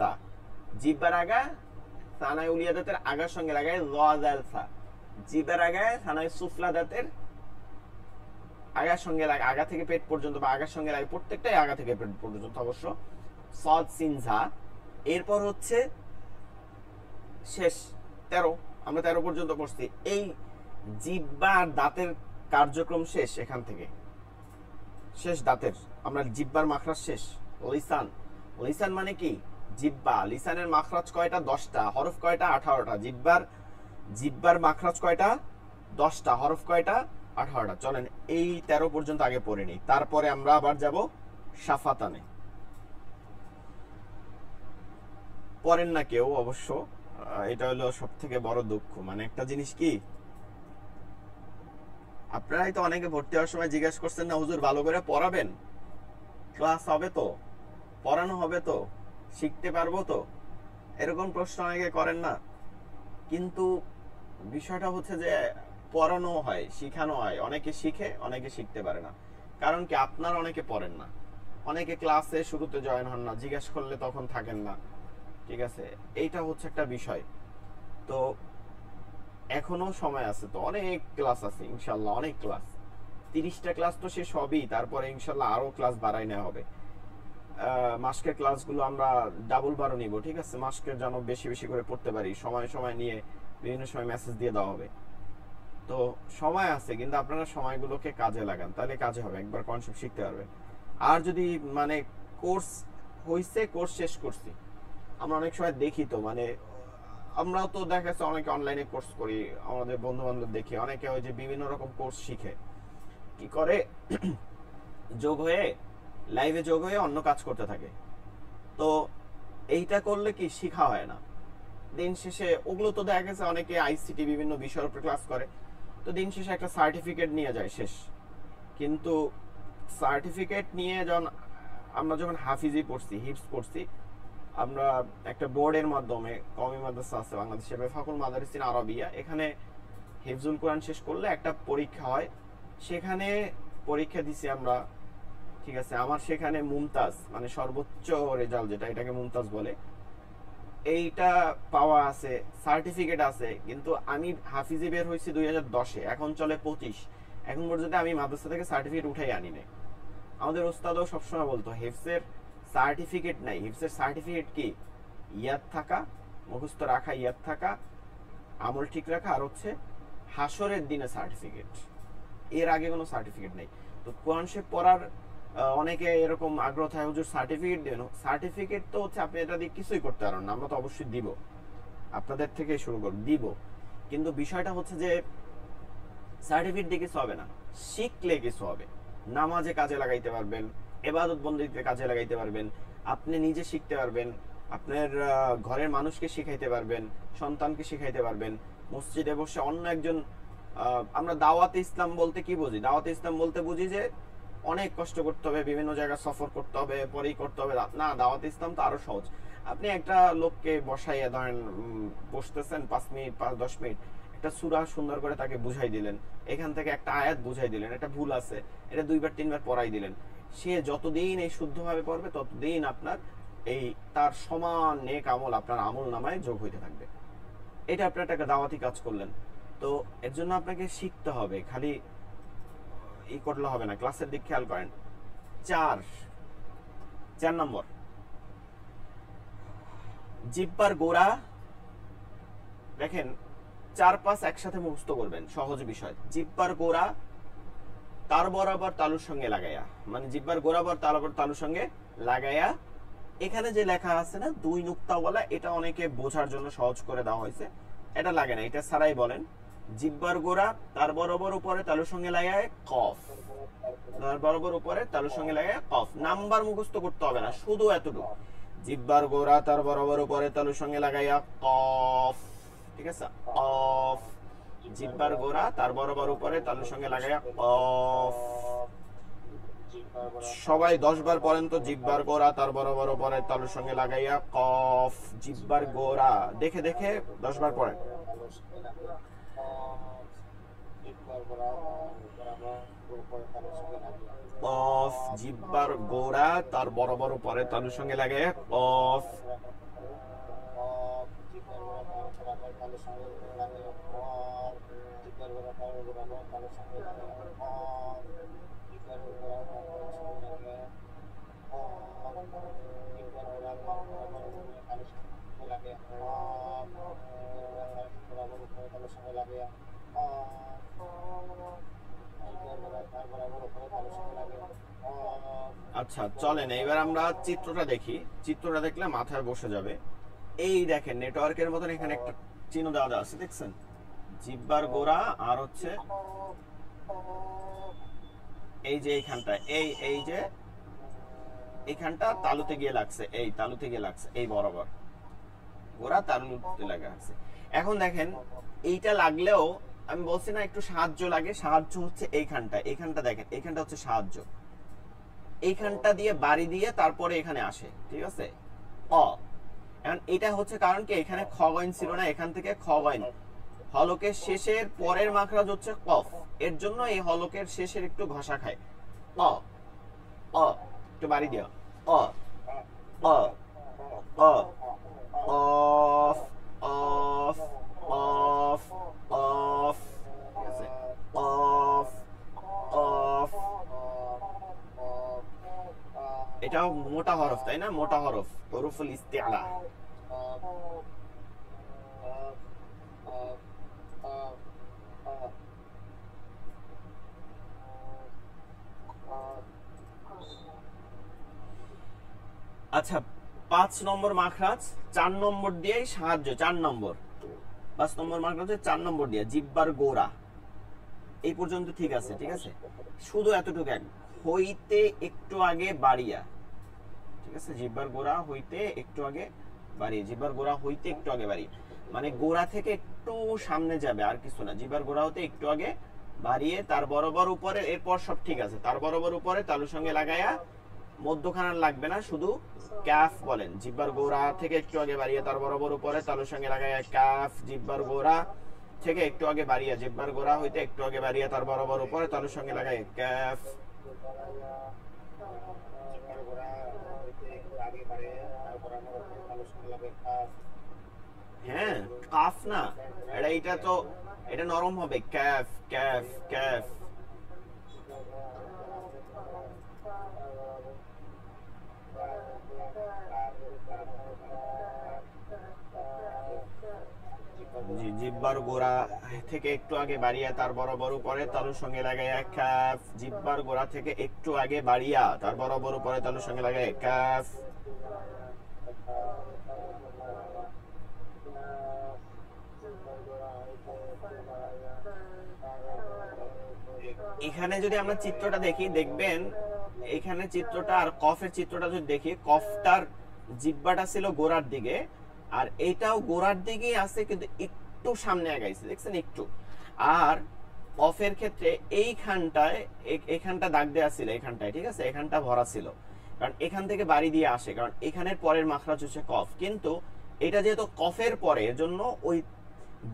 তা, জিহ্বার আগা সানাই উলিয়া দাঁতের আগার সঙ্গে লাগায় রা, জিহ্বার আগায় সানাই সুফলা দাঁতের আগার সঙ্গে লাগে, আগা থেকে পেট পর্যন্ত বা আগার সঙ্গে লাগে, প্রত্যেকটাই আগা থেকে পেট পর্যন্ত অবশ্য, সদ সিনঝা। এরপর হচ্ছে শেষ 13, আমরা 13 পর্যন্ত পড়ছি। এই জিহ্বা আর দাঁতের কার্যক্রম শেষ, এখান থেকে শেষ দাঁতের, আমরা জিহ্বার মাখরাজ শেষ। লিসান, লিসান মানে কি জিহ্বা, লিসানের মাখরাজ কয়টা 10টা, হরফ কয়টা 18টা, জিহ্বার মাখরাজ কয়টা 10টা, হরফ কয়টা 18টা। চলেন এই 13 পর্যন্ত আগে পড়ে নিই, তারপরে আমরা আবার যাব শাফাতানে। পড়েন না কেউ অবশ্য, এটা হলো সব থেকে বড় দুঃখ। মানে একটা জিনিস কি, আপনারাই তো অনেকে ভর্তি হওয়ার সময় জিজ্ঞাসা করছেন না হুজুর ভালো করে পড়াবেন, ক্লাস হবে তো, পড়ানো হবে তো, শিখতে পারবো তো, এরকম প্রশ্ন অনেকে করেন না। কিন্তু বিষয়টা হচ্ছে যে পড়ানো হয়, শিখানো হয়, অনেকে শিখে অনেকে শিখতে পারে না। কারণ কি, আপনার অনেকে পড়েন না, অনেকে ক্লাসে শুরুতে জয়েন হন না, জিজ্ঞেস করলে তখন থাকেন না, ঠিক আছে, এইটা হচ্ছে একটা বিষয়। তো এখনো সময় আছে, তো অনেক ক্লাস আছে ইনশাল্লাহ, অনেক ক্লাস, 30টা ক্লাস তো শেষ হবেই, তারপরে ইনশাল্লাহ আরো ক্লাস বাড়াই নেওয়া হবে। মাস্কের ক্লাসগুলো আমরা ডাবল বারো নিব, ঠিক আছে, মাস্কের যেন বেশি বেশি করে পড়তে পারি, সময় সময় নিয়ে বিভিন্ন সময় মেসেজ দিয়ে দেওয়া হবে। তো সময় আছে, কিন্তু আপনারা সময়গুলোকে কাজে লাগান, তাহলে কাজে হবে, একবার কনসেপ্ট শিখতে পারবেন। আর যদি মানে কোর্স হইছে, কোর্স শেষ করছি, আমরা অনেক সময় দেখি তো, মানে আমরাও তো দেখা যাচ্ছে অনেকে অনলাইনে কোর্স করি, আমাদের বন্ধু বান্ধব দেখি অনেকে ওই যে বিভিন্ন রকম কোর্স শিখে কি করে, যোগ হয়ে লাইভে যোগ হয়ে অন্য কাজ করতে থাকে। তো এইটা করলে কি শিখা হয় না, দিন শেষে ওগুলো তো দেখা গেছে অনেকে আইসিটি বিভিন্ন বিষয়ের উপর ক্লাস করে, তো দিন শেষে একটা সার্টিফিকেট নিয়ে যায় শেষ। কিন্তু সার্টিফিকেট নিয়ে আমরা যখন হাফিজি পড়ছি, হিফজ পড়ছি, আমরা একটা বোর্ডের মাধ্যমে, কওমি মাদ্রাসা আছে বাংলাদেশে, বেফাকুল মাদারিসিন আরবিয়া, এখানে হিফজুল কোরআন শেষ করলে একটা পরীক্ষা হয়, সেখানে পরীক্ষা দিছি আমরা, ঠিক আছে। আমার সেখানে মুমতাজ, মানে সর্বোচ্চ রেজাল্ট যেটা, এটাকে মুমতাজ বলে, এইটা পাওয়া আছে, সার্টিফিকেট আছে। কিন্তু আমি হাফিজি বের হয়েছি 2010-এ, এখন চলে 25, এখন পর্যন্ত আমি মাদ্রাসা থেকে সার্টিফিকেট উঠাই আনি নাই। আমাদের ওস্তাদও সবসময় বলতো হিফজের সার্টিফিকেট নাই, হিফজের সার্টিফিকেট কি ইয়াদ থাকা, মুখস্থ রাখা, ইয়াদ থাকা, আমল ঠিক রাখা, আর হচ্ছে হাসরের দিনে সার্টিফিকেট, এর আগে কোনো সার্টিফিকেট নেই। তো কোরআন শরীফ পড়ার অনেকে এরকম আগ্রহ থাকে, হুজুর সার্টিফিকেট দেন, সার্টিফিকেট তো হচ্ছে আপনি এটা দিয়ে কিছুই করতে পারেন না, আমরা তো অবশ্যই দিব, আপনাদের থেকে শুরু করব দিব, কিন্তু বিষয়টা হচ্ছে যে সার্টিফিকেট দিয়ে কিছু হবে না, শিখলে কিছু হবে। নামাজে কাজে লাগাইতে পারবেন, ইবাদত বন্দেগীতে কাজে লাগাইতে পারবেন, আপনি নিজে শিখতে পারবেন, আপনার ঘরের মানুষকে শিখাইতে পারবেন, সন্তানকে শিখাইতে পারবেন, মসজিদে বসে অন্য একজন, আমরা দাওয়াতে ইসলাম বলতে কি বুঝি, দাওয়াতে ইসলাম বলতে বুঝি যে অনেক কষ্ট করতে হবে, বিভিন্ন জায়গায় সফর করতে হবে, পরেই করতে হবে না। দাওয়াতে ইসলাম তো আরো সহজ, আপনি একটা লোককে বসাইয়া ধরেন, বসতেছেন 5 মিনিট 5-10 মিনিট, একটা সূরা সুন্দর করে তাকে বুঝাই দিলেন, এখান থেকে একটা আয়াত বুঝাই দিলেন, এটা ভুল আছে, এটা 2-3 বার পড়াই দিলেন, সে যতদিন এই শুদ্ধভাবে পড়বে ততদিন আপনার এই তার সমান নেক আমল আপনার আমল নামায় যোগ হইতে থাকবে। এটা আপনার একটা দাওয়াতি কাজ করলেন। তো এর জন্য আপনাকে শিখতে হবে, খালি ই করলে হবে না। ক্লাসের দিক খেয়াল করেন। 4 নম্বর, জিহ্বার গোড়া, দেখেন 4-5 একসাথে মুখস্থ করবেন, সহজ বিষয়। জিহ্বার গোড়া তার বরাবর তালুর সঙ্গে লাগাইয়া, মানে জিহ্বার গোড়া বরাবর তালুর সঙ্গে লাগাইয়া, এখানে যে লেখা আছে না 2 নুক্তা বলা, এটা অনেকে বোঝার জন্য সহজ করে দেওয়া হয়েছে, এটা লাগে না, এটা ছাড়াই বলেন। জিহ্বার গোড়া তার বরাবর উপরে তালুর সঙ্গে লাগায় কফ, তার বরাবর উপরে তালুর সঙ্গে লাগায় কফ। নাম্বার মুখস্থ করতে হবে না, শুধু এতটুকু, জিহ্বার গোড়া তার বরাবর উপরে তালুর সঙ্গে লাগাইয়া কফ, ঠিক আছে, কফ। জিহ্বার গোড়া তার বরাবর উপরে তালুর সঙ্গে লাগাইয়া কফ। সবাই 10 বার পড়েন তো, জিহ্বার গোড়া তার বরাবর উপরে তালুর সঙ্গে লাগাইয়া কফ। জিহ্বার গোড়া দেখে দেখে 10 বার পড়েন। কফ, জিহ্বার গোড়া তার বরাবর উপরে তালুর সঙ্গে লাগাইয়া কফ। তালুর সঙ্গে লাগে আচ্ছা চলেন এবার আমরা চিত্রটা দেখি। চিত্রটা দেখলে মাথায় বসে যাবে। এই দেখেন নেটওয়ার্কের মতন এখানে একটা চিহ্ন দেওয়া আছে, দেখছেন? জিহ্বার গোড়া আর হচ্ছে এই যে এইখানটা, এই যে এইখানটা তালুতে গিয়ে লাগছে, এই তালুতে গিয়ে লাগছে, এই বরাবর গোড়া তালুতে লাগা আছে। এখন দেখেন এইটা লাগলেও আমি বলছি না একটু সাহায্য লাগে, সাহায্য হচ্ছে এইখানটা দেখেন, এইখানটা হচ্ছে সাহায্য, এইখানটা দিয়ে বাড়ি দিয়ে তারপরে এখানে আসে, ঠিক আছে? এখন এটা হচ্ছে কারণ কি এখানে খ গইন ছিল না, এখান থেকে খ গইন, হলকের শেষের পরের মাখরাজ হচ্ছে কফ, এর জন্য এই হলকের শেষের একটু ঘষা খায়। একটু বাড়ি দিও, অফ অফ অফ অফ, ঠিক আছে? Of of. এটাও মোটা হরফ, তাই না? মোটা হরফ, হরফুল ইস্তিআলা। আচ্ছা 5 নম্বর মাখরাজ 4 নম্বর দিয়েই সাহায্য, 4 নম্বর 5 নম্বর মাখরাজ 4 নম্বর দিয়ে জিহ্বার গোড়া এই পর্যন্ত ঠিক আছে, ঠিক আছে? শুধু এতটুকু এক হইতে একটু আগে বাড়িয়া, ঠিক আছে? জিহ্বার গোড়া হইতে একটু আগে বাড়িয়ে, জিহ্বার গোড়া হইতে একটু আগে বাড়িয়ে, মানে গোড়া থেকে একটু সামনে যাবে, আর কিছু না। জিহ্বার গোড়া হতে একটু আগে বাড়িয়ে তার বরাবর উপরে, এরপর সব ঠিক আছে। তার বরাবর উপরে তালুর সঙ্গে লাগায়া, মধ্যখানা লাগবে না, শুধু কাফ বলেন। জিহ্বার গোড়া থেকে একটু আগে বাড়িয়ে তার বরাবর উপরে তালুর সঙ্গে লাগায়া কাফ, জিহ্বার গোড়া থেকে একটু আগে বাড়িয়ে, জিহ্বার গোড়া হইতে একটু আগে বাড়িয়ে তার বরাবর উপরে তালুর সঙ্গে লাগায় কাফ। হ্যাঁ কাফ না, এটা তো এটা নরম হবে, কাফ কাফ কাফ। জিহ্বার গোড়া থেকে একটু আগে বাড়িয়া তার বরাবর উপরে তালুর সঙ্গে লাগাইয়া কাফ, জিহ্বার গোড়া থেকে একটু আগে বাড়িয়া তার বরাবর উপরে তালুর সঙ্গে লাগাইয়া কাফ। এখানে যদি আমরা চিত্রটা দেখি, দেখবেন এখানে চিত্রটা আর কফের চিত্রটা যদি দেখি, কফটার জিহ্বাটা ছিল গোড়ার দিকে, আর এইটাও গোড়ার দিকেই আছে, কিন্তু একটু সামনে আগাইছে, দেখছেন একটু। আর কফের ক্ষেত্রে এইখানটায়, এখানটা দাগ দেওয়া ছিল, এখানটায়, ঠিক আছে? এখানটা ভরা ছিল, কারণ এখান থেকে বাড়ি দিয়ে আসে, কারণ এখানের পরের মাখরাজ হচ্ছে কফ। কিন্তু এটা যেহেতু কফের পরে, এর জন্য ওই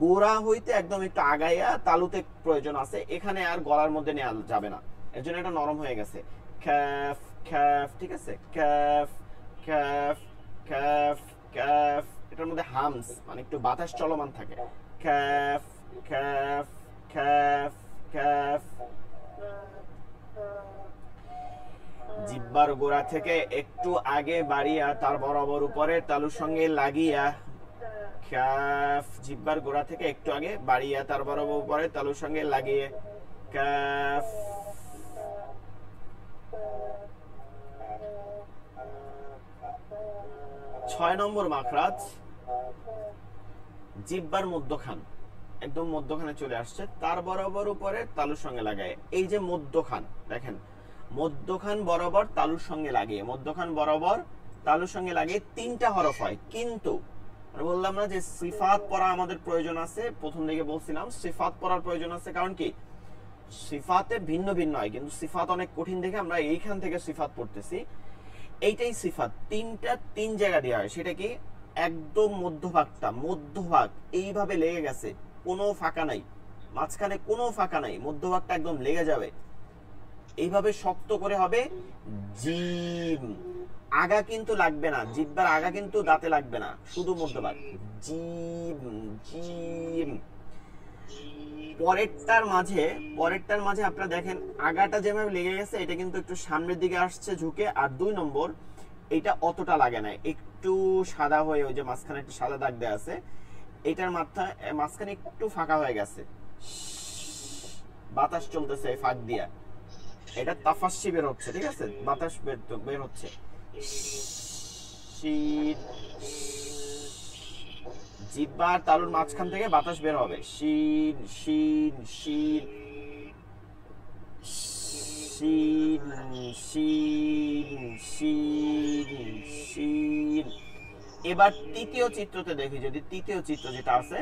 গোড়া হইতে একদম একটু আগাইয়া তালুতে প্রয়োজন আছে, এখানে আর গলার মধ্যে নেওয়া যাবে না, এর জন্য এটা নরম হয়ে গেছে। কাফ কাফ, ঠিক আছে? কাফ কাফ কাফ কাফ, এটার মধ্যে হামস মানে একটু বাতাস চলমান থাকে। কাফ কাফ কাফ কাফ। জিহ্বার গোড়া থেকে একটু আগে বাড়িয়া তার বরাবর উপরে তালুর সঙ্গে লাগিয়া কাফ, জিহ্বার গোড়া থেকে একটু আগে বাড়িয়া তার বরাবর উপরে তালুর সঙ্গে লাগিয়ে কাফ। ছয় নম্বর মাখরাজ জিহ্বার মধ্যখান, একদম মধ্যখানে চলে আসছে, তার বরাবর উপরে তালুর সঙ্গে লাগায়। এই যে মধ্যখান, দেখেন মধ্যখান বরাবর তালুর সঙ্গে লাগিয়ে, মধ্যখান বরাবর তালুর সঙ্গে লাগিয়ে 3টা হরফ হয়। কিন্তু বললাম না যে সিফাত পড়া আমাদের প্রয়োজন আছে, প্রথম দিকে বলছিলাম সিফাত পড়ার প্রয়োজন আছে, কারণ কি সিফাতে ভিন্ন ভিন্ন হয়, কিন্তু সিফাত অনেক কঠিন দেখে আমরা এইখান থেকে সিফাত পড়তেছি। এইটাই সিফাত, 3 জায়গা দেওয়া হয়। সেটা কি একদম মধ্যভাগটা, মধ্যভাগ এইভাবে লেগে গেছে, কোনো ফাঁকা নাই, মাঝখানে কোনো ফাঁকা নাই, মধ্যভাগটা একদম লেগে যাবে, এইভাবে শক্ত করে হবে জিম। আগা কিন্তু লাগবে না, জিহ্বার আগা কিন্তু দাঁতে লাগবে না, শুধু মধ্যভাগ, জিম জিম। পরেরটার মাঝে আপনারা দেখেন আগাটা যেভাবে লেগে গেছে, এটা কিন্তু একটু সামনের দিকে আসছে ঝুঁকে। আর 2 নম্বর, এটা অতটা লাগে না, একটু সাদা হয়ে, ওই যে মাঝখানে একটা সাদা দাগ দেওয়া আছে, এটার মাঝখানে একটু ফাঁকা হয়ে গেছে, বাতাস চলতেছে এই ফাঁক দিয়া, এটা তাফাসসি বের হচ্ছে, ঠিক আছে, বাতাস বের হচ্ছে। শিন, জিহ্বা আর তালুর মাঝখান থেকে বাতাস বের হবে, শিন শিন শিন শিন শিন শিন শিন। এবার তৃতীয় চিত্রতে দেখি, যদি তৃতীয় চিত্র যেটা আছে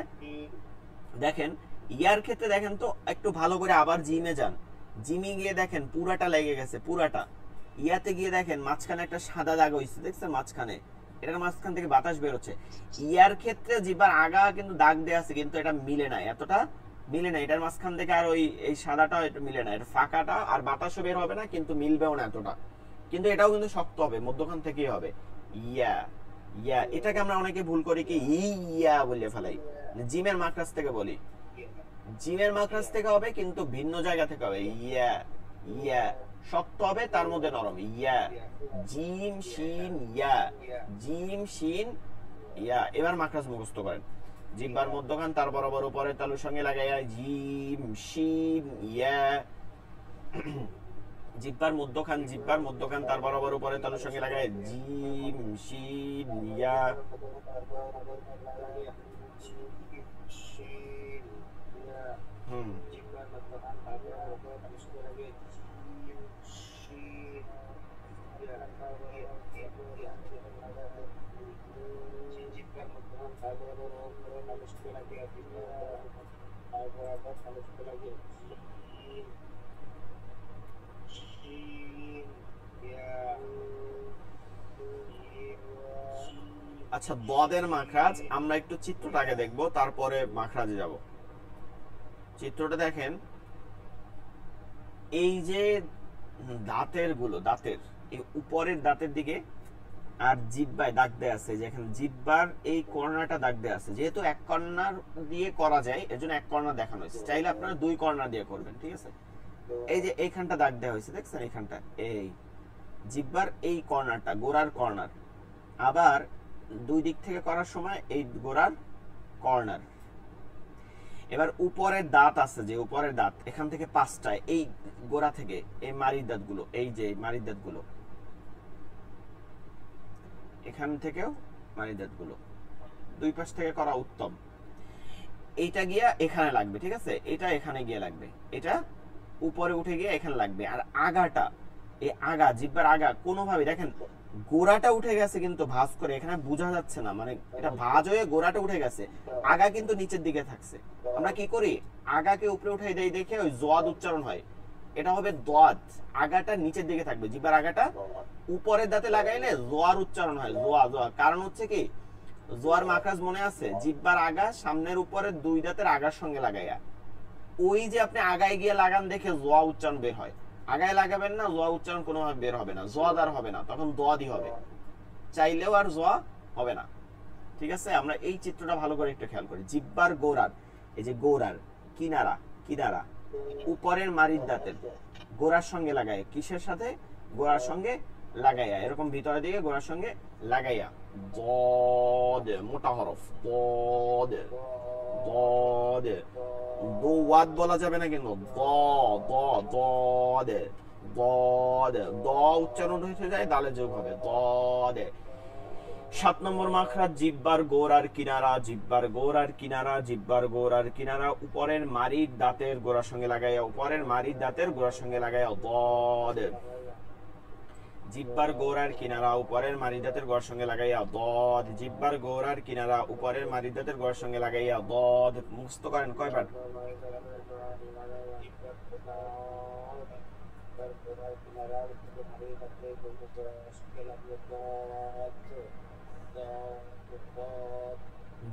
দেখেন, ইয়ার ক্ষেত্রে দেখেন তো একটু ভালো করে আবার জিমে যান, জিমে গিয়ে দেখেন পুরাটা লেগে গেছে, পুরাটা। ইয়াতে গিয়ে দেখেন মাঝখানে একটা সাদা দাগ হইছে, দেখছেন মাঝখানে, এটার মাঝখান থেকে বাতাস বের হচ্ছে। ইয়ার ক্ষেত্রে জিহ্বার আগা কিন্তু দাগ দেয়া আছে, কিন্তু এটা মিলে না, এতটা মিলে না, এটার মাঝখান থেকে আর ওই এই সাদাটা এটা মিলে না, এটা ফাঁকাটা, আর বাতাসও বের হবে না, কিন্তু মিলবেও না এতটা, কিন্তু এটাও কিন্তু শক্ত হবে, মধ্যখান থেকেই হবে। ইয়া ইয়া, এটাকে আমরা অনেকে ভুল করি কি ইয়া বলে ফেলাই, জিমের মাখরাজ থেকে বলি, জিমের মাখরাজ থেকে হবে কিন্তু ভিন্ন জায়গা থেকে হবে। ইয়া ইয়া, শক্ত হবে তার মধ্যে নরম, ইয়া, জিম শিন ইয়া, জিম শিন ইয়া। এবার মাখরাজ মুখস্থ করেন, জিহ্বার মধ্যখান তার বরাবর উপরে তালুর সঙ্গে লাগাইয়া জিম শিন ইয়া, জিহ্বার মধ্যখান তার বরাবর উপরে তালুর সঙ্গে লাগায় জিম শিন ইয়া। আচ্ছা, দদের মাখরাজ আমরা একটু চিত্রটাকে দেখবো, তারপরে মাখরাজে যাব। চিত্রটা দেখেন, এই যে দাঁতের এই উপরের দাঁতের দিকে আর জিহ্বায় দাগ দেয়া আছে, যেখানে জিহ্বার এই কর্নারটা দাগ দেয়া আছে, যেহেতু এক কর্নার দিয়ে করা যায় এজন্য এক কর্নার দেখানো হয়েছে, চাইলে আপনারা দুই কর্নার দিয়ে করবেন, ঠিক আছে। এই যে এইখানটা দাগ দেওয়া হয়েছে, দেখছেন এইখানটা, এই জিহ্বার এই কর্নারটা, গোড়ার কর্নার, আবার দুই দিক থেকে করার সময় এই গোড়ার কর্নার। এবার উপরের দাঁত আছে, যে উপরের দাঁত এখান থেকে পাঁচটা, এই গোড়া থেকে এই মারির দাঁতগুলো, এই যে মারির দাঁতগুলো, এখান থেকেও মারির দাঁতগুলো, দুই পাশ থেকে করা উত্তম। এইটা গিয়া এখানে লাগবে, ঠিক আছে, এটা এখানে গিয়ে লাগবে, এটা উপরে উঠে গিয়ে এখানে লাগবে। আর আগাটা, এই আগা, জিহ্বার আগা কোনোভাবে দেখেন গোড়াটা উঠে গেছে কিন্তু ভাঁজ করে, এখানে বোঝা যাচ্ছে না, মানে এটা ভাঁজ হয়ে গোড়াটা উঠে গেছে, আগা কিন্তু নিচের দিকে থাকছে। আমরা কি করি, আগাকে উপরে উঠাই দেই, দেখে ওই জোয়াদ উচ্চারণ হয়, এটা হবে দোয়াদ, আগাটা নিচের দিকে থাকবে, জিহ্বার আগাটা উপরের দাঁতে লাগাইলে জোয়ার উচ্চারণ হয়, জোয়া জোয়া। কারণ হচ্ছে কি, জোয়ার মাখরাজ মনে আছে, জিহ্বার আগা সামনের উপরের দুই দাঁতের আগার সঙ্গে লাগাইয়া, ওই যে আপনি আগায় গিয়ে লাগান দেখে জোয়া উচ্চারণ বের হয়, আগায় লাগাবেন না, জোয়া উচ্চারণ কোনোভাবে বের হবে না, জোয়াদ আর হবে না, তখন দোয়াদি হবে, চাইলেও আর জোয়া হবে না, ঠিক আছে। আমরা এই চিত্রটা ভালো করে একটু খেয়াল করি, জিহ্বার গোড়ার, এই যে গোড়ার কিনারা, কিনারা উপরের মারির দাঁতের গোড়ার সঙ্গে লাগায়, কিসের সাথে, গোড়ার সঙ্গে লাগাইয়া, এরকম ভিতরের দিকে গোড়ার সঙ্গে লাগাইয়া, দদ, মোটা হরফ, দদ দদ, দোয়াদ বলা যাবে না কিন্তু, দ দ দদ দদ, দ উচ্চারণ হয়ে যায়, দালে যোগ হবে, দদ। 7 নম্বর মাখরাজ, জিহ্বার গোড়ার কিনারা, জিহ্বার গোড়ার কিনারা, জিহ্বার গোড়ার কিনারা উপরের মারির দাঁতের গোড়ার সঙ্গে লাগাইয়া, উপরের মারির দাঁতের গোড়ার সঙ্গে লাগাইয়া, দদ। জিহ্বার গোড়ার কিনারা উপরের মারির দাঁতের গোড়ার সঙ্গে লাগাইয়া, দদ। জিহ্বার গোড়ার কিনারা উপরের মারির দাঁতের গোড়ার সঙ্গে লাগাইয়া, দদ। মুখস্থ করেন কয়বার?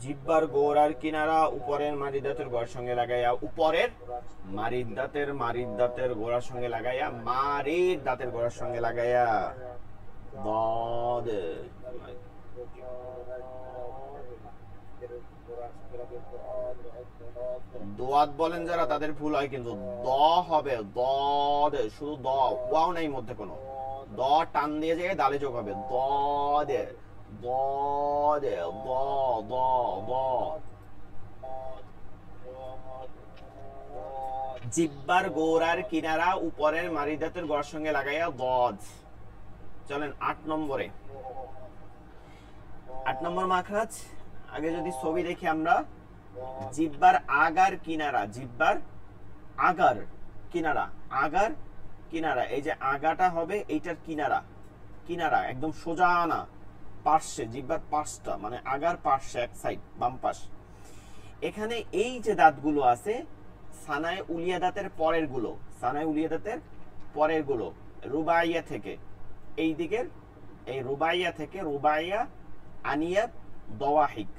জিহ্বার গোড়ার কিনারা উপরের মারির দাঁতের গোড়ার সঙ্গে লাগাইয়া, উপরের মারির দাঁতের গোড়ার সঙ্গে লাগাইয়া, মারির দাঁতের গোড়ার সঙ্গে লাগাইয়া, দদ। দোয়াদ বলেন যারা তাদের ভুল হয়, কিন্তু দ হবে, দদ, শুধু দ, ওয়াও নাই মধ্যে কোনো, দ টান দিয়ে যায় দালে যোগ হবে, দদ দদ দ দ দ। জিব্বার গোড়ার কিনারা উপরের মারি দাঁতের গোড়ার সঙ্গে লাগাইয়া দজ। চলেন 8 নম্বরে। 8 নম্বর মাখরাজ, আগে যদি ছবি দেখি আমরা, জিব্বার আগার কিনারা, জিব্বার আগার কিনারা, আগার কিনারা, এই যে আগাটা হবে এইটার কিনারা, কিনারা একদম সোজা না, পার্শ্বে, জিব্বার পাশটা মানে আগার পার্শ্বে, এক সাইড বাম পাশ। এখানে এই যে দাঁতগুলো আছে সানায়ে উলিয়া দাঁতের পরের গুলো, সানায়ে উলিয়া দাঁতের পরের গুলো, রুবাইয়া থেকে এই দিকের, এই রুবাইয়া থেকে, রুবাইয়া, আনিয়াব, দওয়াহিক,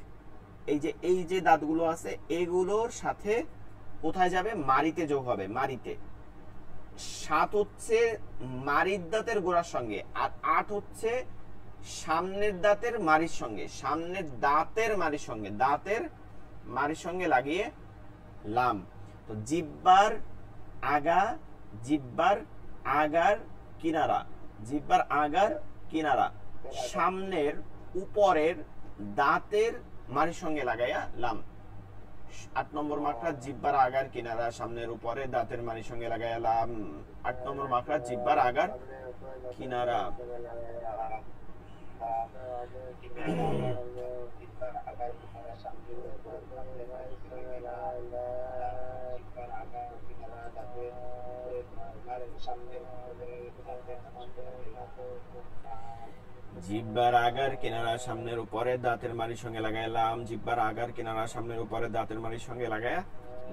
এই যে দাঁতগুলো আছে এগুলোর সাথে কোথায় যাবে? মারিতে যোগ হবে, মারিতে। 7 হচ্ছে মারির দাঁতের গোড়ার সঙ্গে, আর 8 হচ্ছে সামনের দাঁতের মারির সঙ্গে, সামনের দাঁতের মারির সঙ্গে, দাঁতের মারির সঙ্গে লাগিয়ে লাম। তো জিব্বার আগা, জিব্বার আগার কিনারা, জিব্বার আগার কিনারা, সামনের উপরের দাঁতের মারির সঙ্গে লাগাইয়া লাম। 8 নম্বর মাকড়া, জিব্বার আগার কিনারা, সামনের উপরে দাঁতের মারির সঙ্গে লাগাইয়া লাম। 8 নম্বর মাকড়া, জিব্বার আগার কিনারা। জিব্বার আগার কিনারা, সামনের উপরে দাঁতের মারির সঙ্গে লাগাইলাম। জিব্বার আগার কিনারা, সামনের উপরে দাঁতের মারির সঙ্গে লাগায়া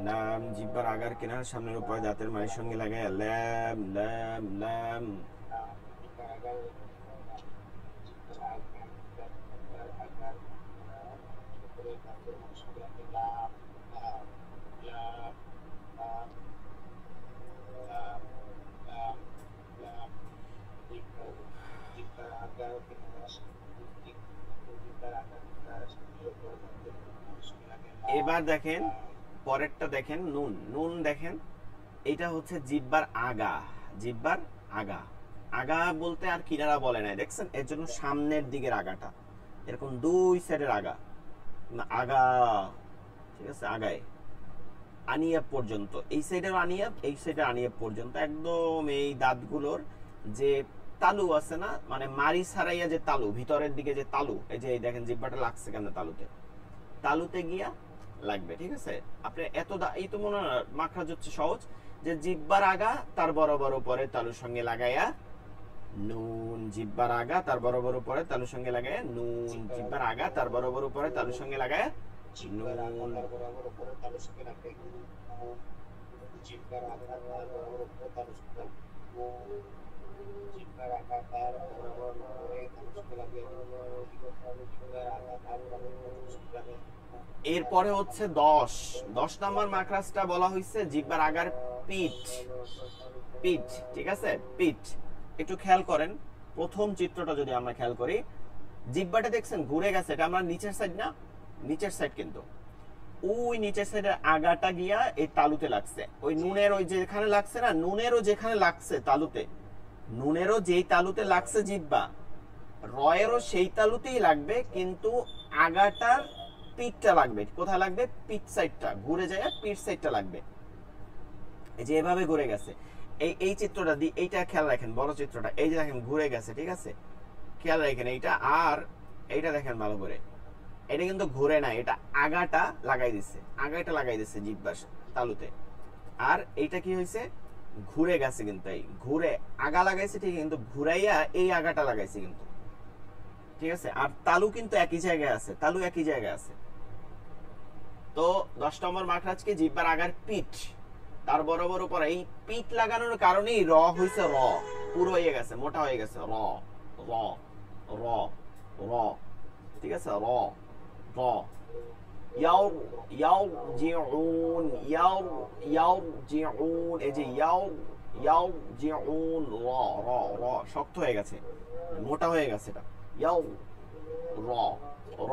লাম। জিব্বার আগার কিনারা, সামনের উপরে দাঁতের মারির সঙ্গে লাগায়া লাম, লাম, লাম। এবার দেখেন পরেরটা, দেখেন নুন, নুন দেখেন, এটা হচ্ছে জিব্বার আগা, জিব্বার আগা। আগা বলতে আর কিনারা বলে নাই, দেখছেন? এর জন্য সামনের দিকের আগাটা এরকম দুই সাইডের আগা, আগা, ঠিক আছে? আগায় আনিয়াব পর্যন্ত, এই সাইডের আনিয়াব, এই সাইডের আনিয়াব পর্যন্ত, একদম এই দাঁতগুলোর যে তালু আছে না, মানে মারি ছাড়াইয়া যে তালু, ভিতরের দিকে যে তালু, এই যে দেখেন জিব্বাটা লাগছে কেন তালুতে, তালুতে গিয়া লাগবে, ঠিক আছে? আপনি এত এই তো মনে হয় মাখরাজ হচ্ছে সহজ, যে জিব্বার আগা তার বরাবর উপরে তালুর সঙ্গে লাগাইয়া নুন, জিব্বার আগা তার বরাবর উপরে তালুর সঙ্গে লাগাইয়া নুন, জিব্বার আগা তার বরাবর উপরে তালুর সঙ্গে লাগাইয়া নুন। এরপরে হচ্ছে 10 নম্বর মাকরাজটা বলা হয়েছে জিব্বার আগার পিঠ, পিঠ, ঠিক আছে? পিঠ। একটু খেয়াল করেন প্রথম চিত্রটা যদি আমরা খেয়াল করি, জিব্বাটা দেখছেন ঘুরে গেছে, এটা আমরা নিচের সাইড না, নিচের সাইড, কিন্তু ওই নিচের সাইডের আগাটা গিয়া এই তালুতে লাগছে, ওই নুনের ওই যেখানে লাগছে না, নুনেরও যেখানে লাগছে তালুতে, নুনেরও যেই তালুতে লাগছে জিব্বা, রয়েরও সেই তালুতেই লাগবে, কিন্তু আগাটার পিঠটা লাগবে, কোথায় লাগবে? পিঠ সাইডটা ঘুরে যায়, পিঠ সাইডটা লাগবে, এই যে এভাবে ঘুরে গেছে। এই চিত্রটা দি, এইটা খেয়াল রাখেন, বড় চিত্রটা, এই যে দেখেন ঘুরে গেছে, ঠিক আছে? খেয়াল রাখেন এইটা, আর এইটা দেখেন ভালো করে, এটা কিন্তু ঘুরে না, এটা আগাটা লাগাই দিচ্ছে, আগাটা লাগাই দিচ্ছে জিব্বার তালুতে, আর এইটা কি হয়েছে? ঘুরে গেছে, কিন্তু এই ঘুরে আগা লাগাইছে ঠিক, কিন্তু ঘুরাইয়া এই আগাটা লাগাইছে কিন্তু, ঠিক আছে? আর তালু কিন্তু একই জায়গায় আছে, তালু একই জায়গায় আছে। তো 10 নম্বর মাখরাজকে জিব্বার আগার পিঠ তার বরাবর উপর, এই পিঠ লাগানোর কারণেই র হইছে র, পুরো হয়ে গেছে, মোটা হয়ে গেছে, র, র, র, র, ঠিক আছে? র, র, ইয়াও, ইয়াও জিউন, ইয়াও, ইয়াও জিউন, এই যে ইয়াও, ইয়াও জিউন, র, র, র, শক্ত হয়ে গেছে, মোটা হয়ে গেছে, এটা ইয়াও, র, র।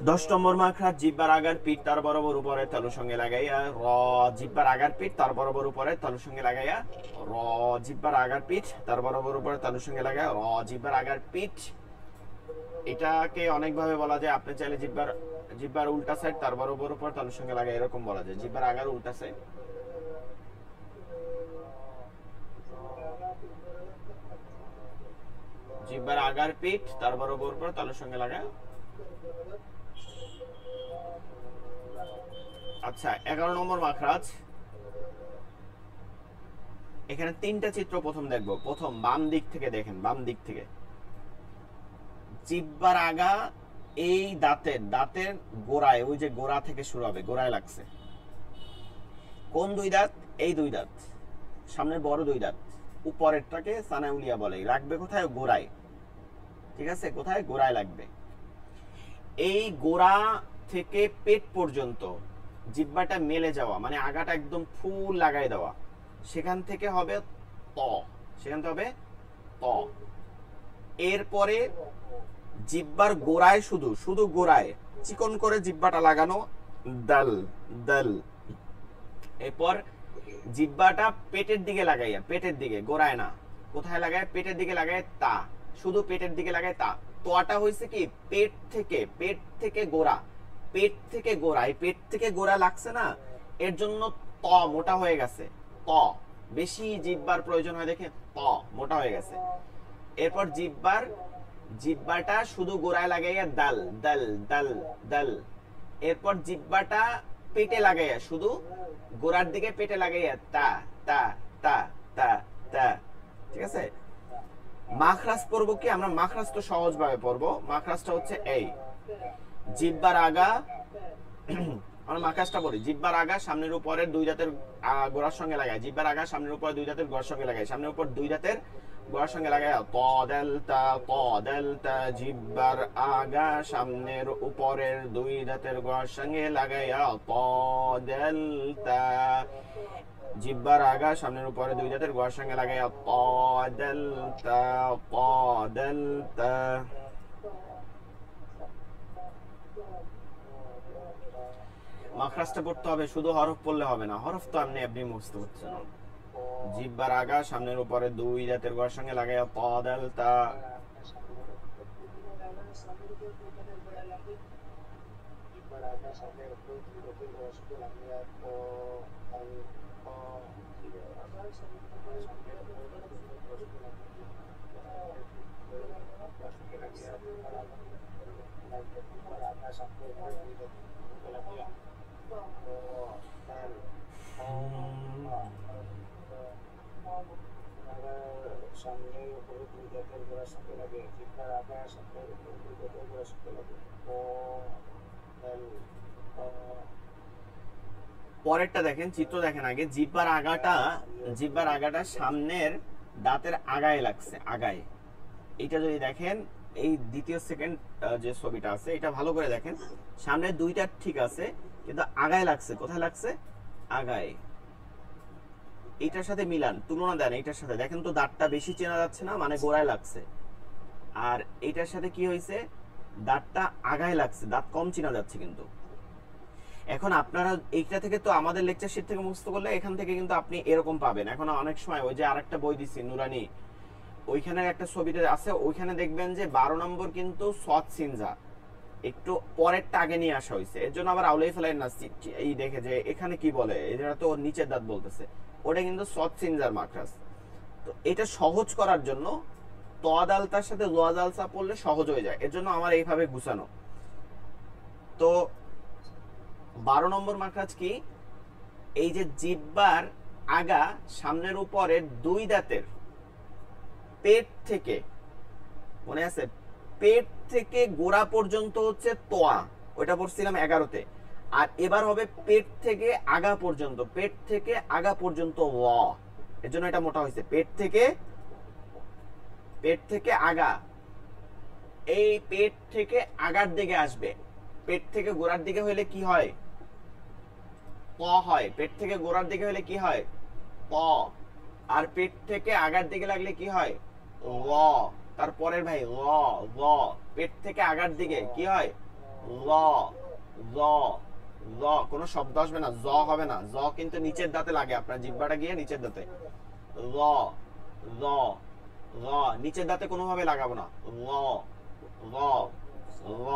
10 নম্বর মাখরাজ জিব্বার আগার পিঠ তার বরাবর উপরে তালুর সঙ্গে লাগাইয়া র, জিব্বার আগার পিঠ তার বরাবর উপরে তালুর সঙ্গে লাগাইয়া র, জিব্বার আগার পিঠ তার বরাবর উপরে তালুর সঙ্গে লাগাইয়া র, জিব্বার আগার পিঠ। এটাকে অনেক ভাবে বলা যায়, আপনি চাইলে জিব্বার উল্টা সাইড তার বরাবর উপর তালুর সঙ্গে লাগাই এরকম বলা যায়, জিব্বার আগার উল্টা সাইড জিহ্বার আগার পিঠ তার বরাবর পর তালুর সঙ্গে লাগা। আচ্ছা 11 নম্বর মাখরাজ। এখানে তিনটা চিত্র প্রথম দেখবো। প্রথম বাম দিক থেকে দেখেন, বাম দিক থেকে জিহ্বার আগা এই দাঁতের গোড়ায়, ওই যে গোড়া থেকে শুরু হবে, গোড়ায় লাগছে। কোন দুই দাঁত? এই দুই দাঁত, সামনের বড় দুই দাঁত। উপরেরটাকে সানাউলিয়া বলে। লাগবে কোথায়? গোড়ায়। ঠিক আছে, কোথায়? গোড়ায় লাগবে। এই গোড়া থেকে পেট পর্যন্ত জিহ্বাটা মেলে যাওয়া, মানে আগাটা একদম ফুল লাগাই দেওয়া, সেখান থেকে হবে ত, সেখান থেকে হবে ত। এরপরে জিহ্বার গোড়ায়, শুধু গোড়ায় চিকন করে জিহ্বাটা লাগানো, দাল দাল। এরপর জিহ্বাটা পেটের দিকে লাগাইয়া, পেটের দিকে, গোড়ায় না, কোথায় লাগায়? পেটের দিকে লাগায় তা, শুধু পেটের দিকে লাগায় তা। তোয়াটা হয়েছে কি? পেট থেকে গোড়া, পেট থেকে গোড়া, এই পেট থেকে গোড়া লাগছে না, এর জন্য ত মোটা হয়ে গেছে। ত বেশি জিহ্বার প্রয়োজন হয় দেখে ত মোটা হয়ে গেছে। এরপর জিহ্বাটা শুধু গোড়ায় লাগাইয়া দাল দাল দাল দাল। এরপর জিহ্বাটা পেটে লাগাইয়া, শুধু গোড়ার দিকে পেটে লাগাইয়া তা তা তা তা তা। ঠিক আছে, মাখরাজ পড়বো কি আমরা? মাখরাজ তো সহজ ভাবে পড়বো। মাখরাজটা হচ্ছে এই জিহ্বার আগা, আমরা মাখরাজটা বলি। জিহ্বার আগা সামনের উপরের দুই দাঁতের গোড়ার সঙ্গে লাগায়, জিহ্বার আগা সামনের উপরে দুই দাঁতের গোড়ার সঙ্গে লাগায়, সামনের উপর দুই দাঁতের গোড়ার সঙ্গে লাগায় ত দেলতা ত দেলতা। জিহ্বার আগা সামনের উপরের দুই দাঁতের গোড়ার সঙ্গে লাগাইয়া ত দেলতা। জিহ্বার আগা সামনের উপরে দুই দাঁতের গোড়ার সঙ্গে লাগাইয়া ত দেলতা ত দেলতা। মাখরাজটা পড়তে হবে, শুধু হরফ পড়লে হবে না, হরফ তো আপনি মুখস্থ করছেন না। জিহ্বার আগা সামনের উপরে দুই দাঁতের গোড়ার সঙ্গে লাগাইয়া ত দেলতা। পরেরটা দেখেন, চিত্র দেখেন আগে। জিহ্বার আগাটা সামনের দাঁতের আগায় লাগছে, আগায়। এটা যদি দেখেন, এই দ্বিতীয় সেকেন্ড যে ছবিটা আছে, এটা ভালো করে দেখেন। সামনের দুইটা ঠিক আছে, কিন্তু আগায় লাগছে। কোথায় লাগছে? আগায়। এইটার সাথে মিলান, তুলনা দেন এইটার সাথে, দেখেন তো দাঁতটা বেশি চেনা যাচ্ছে না, মানে গোড়ায় লাগছে। আর এইটার সাথে কি হয়েছে? দাঁতটা আগায় লাগছে, দাঁত কম চেনা যাচ্ছে। কিন্তু এখন আপনারা এইটা থেকে তো আমাদের লেকচার শিট থেকে মুখস্থ করলে এখান থেকে কিন্তু আপনি এরকম পাবেন। এখন অনেক সময় ওই যে আরেকটা বই দিছি নুরানি, ওইখানে একটা ছবিতে আছে, ওইখানে দেখবেন যে 12 নম্বর কিন্তু সৎ সিনজা একটু পরেরটা আগে নিয়ে আসা হয়েছে। এর জন্য আবার আউলাই ফেলাই না, এই দেখে যে এখানে কি বলে, এটা তো নিচের দাঁত বলতেছে, ওটা কিন্তু সৎ সিনজার মাখরাজ। তো এটা সহজ করার জন্য তোয়াদালতার সাথে লোয়াদালসা পড়লে সহজ হয়ে যায়, এর জন্য আমার এইভাবে গুছানো। তো 12 নম্বর মাখরাজ কি? এই যে জিহ্বার আগা সামনের উপরের দুই দাঁতের পেট থেকে, মনে আছে, পেট থেকে গোড়া পর্যন্ত হচ্ছে তোয়া, ওইটা পড়ছিলাম 11তে। আর এবার হবে পেট থেকে আগা পর্যন্ত, পেট থেকে আগা পর্যন্ত ল, এর জন্য এটা মোটা হয়েছে। পেট থেকে আগা, এই পেট থেকে আগার দিকে আসবে। পেট থেকে গোড়ার দিকে হইলে কি হয়? ক হয়। পেট থেকে গোড়ার দিকে হইলে কি হয়? ক। আর পেট থেকে আগার দিকে লাগলে কি হয়? ল। তারপরের ভাই ল ল। পেট থেকে আগার দিকে কি হয়? ল ল ল। কোনো শব্দ আসবে না, জ হবে না। জ কিন্তু নিচের দাঁতে লাগে, আপনার জিহ্বাটা গিয়ে নিচের দাঁতে। ল ল ল। নিচের দাঁতে কোনোভাবে লাগাবো না। ল ল ল।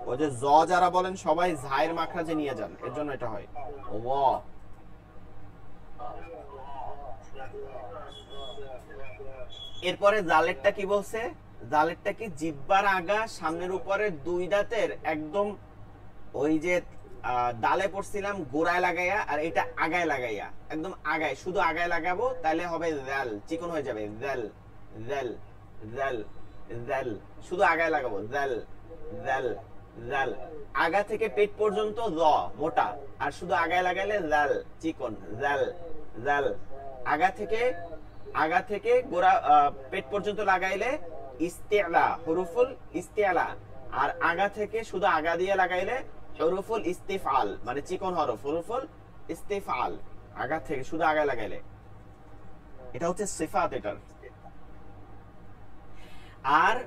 ওই যে জ যারা বলেন সবাই ঝায়ের মাখরাজে নিয়ে যান, এর জন্য এটা হয় ল। এরপরে জালেরটা কি বলছে? জালেরটা কি জিহ্বার আগা সামনের উপরে দুই দাঁতের একদম ওই যে ডালে পড়ছিলাম গোড়ায় লাগাইয়া, আর এটা আগায় লাগাইয়া, একদম আগায়, শুধু আগায় লাগাবো, তাহলে হবে জাল, চিকন হয়ে যাবে। জাল জাল জাল জাল, শুধু আগায় লাগাবো, জাল জাল জাল। আগা থেকে পেট পর্যন্ত জ মোটা, আর শুধু আগায় লাগাইলে জাল চিকন, জাল জাল। আগা থেকে গোড়া পেট পর্যন্ত লাগাইলে ইস্তেআলা, হুরুফুল ইস্তেআলা। আর আগা থেকে শুধু আগা দিয়ে লাগাইলে হুরুফুল ইস্তিফআল, মানে চিকন হরফ, হুরুফুল ইস্তিফআল। আগা থেকে শুধু আগায় লাগাইলে, এটা হচ্ছে সিফাত এটার। আর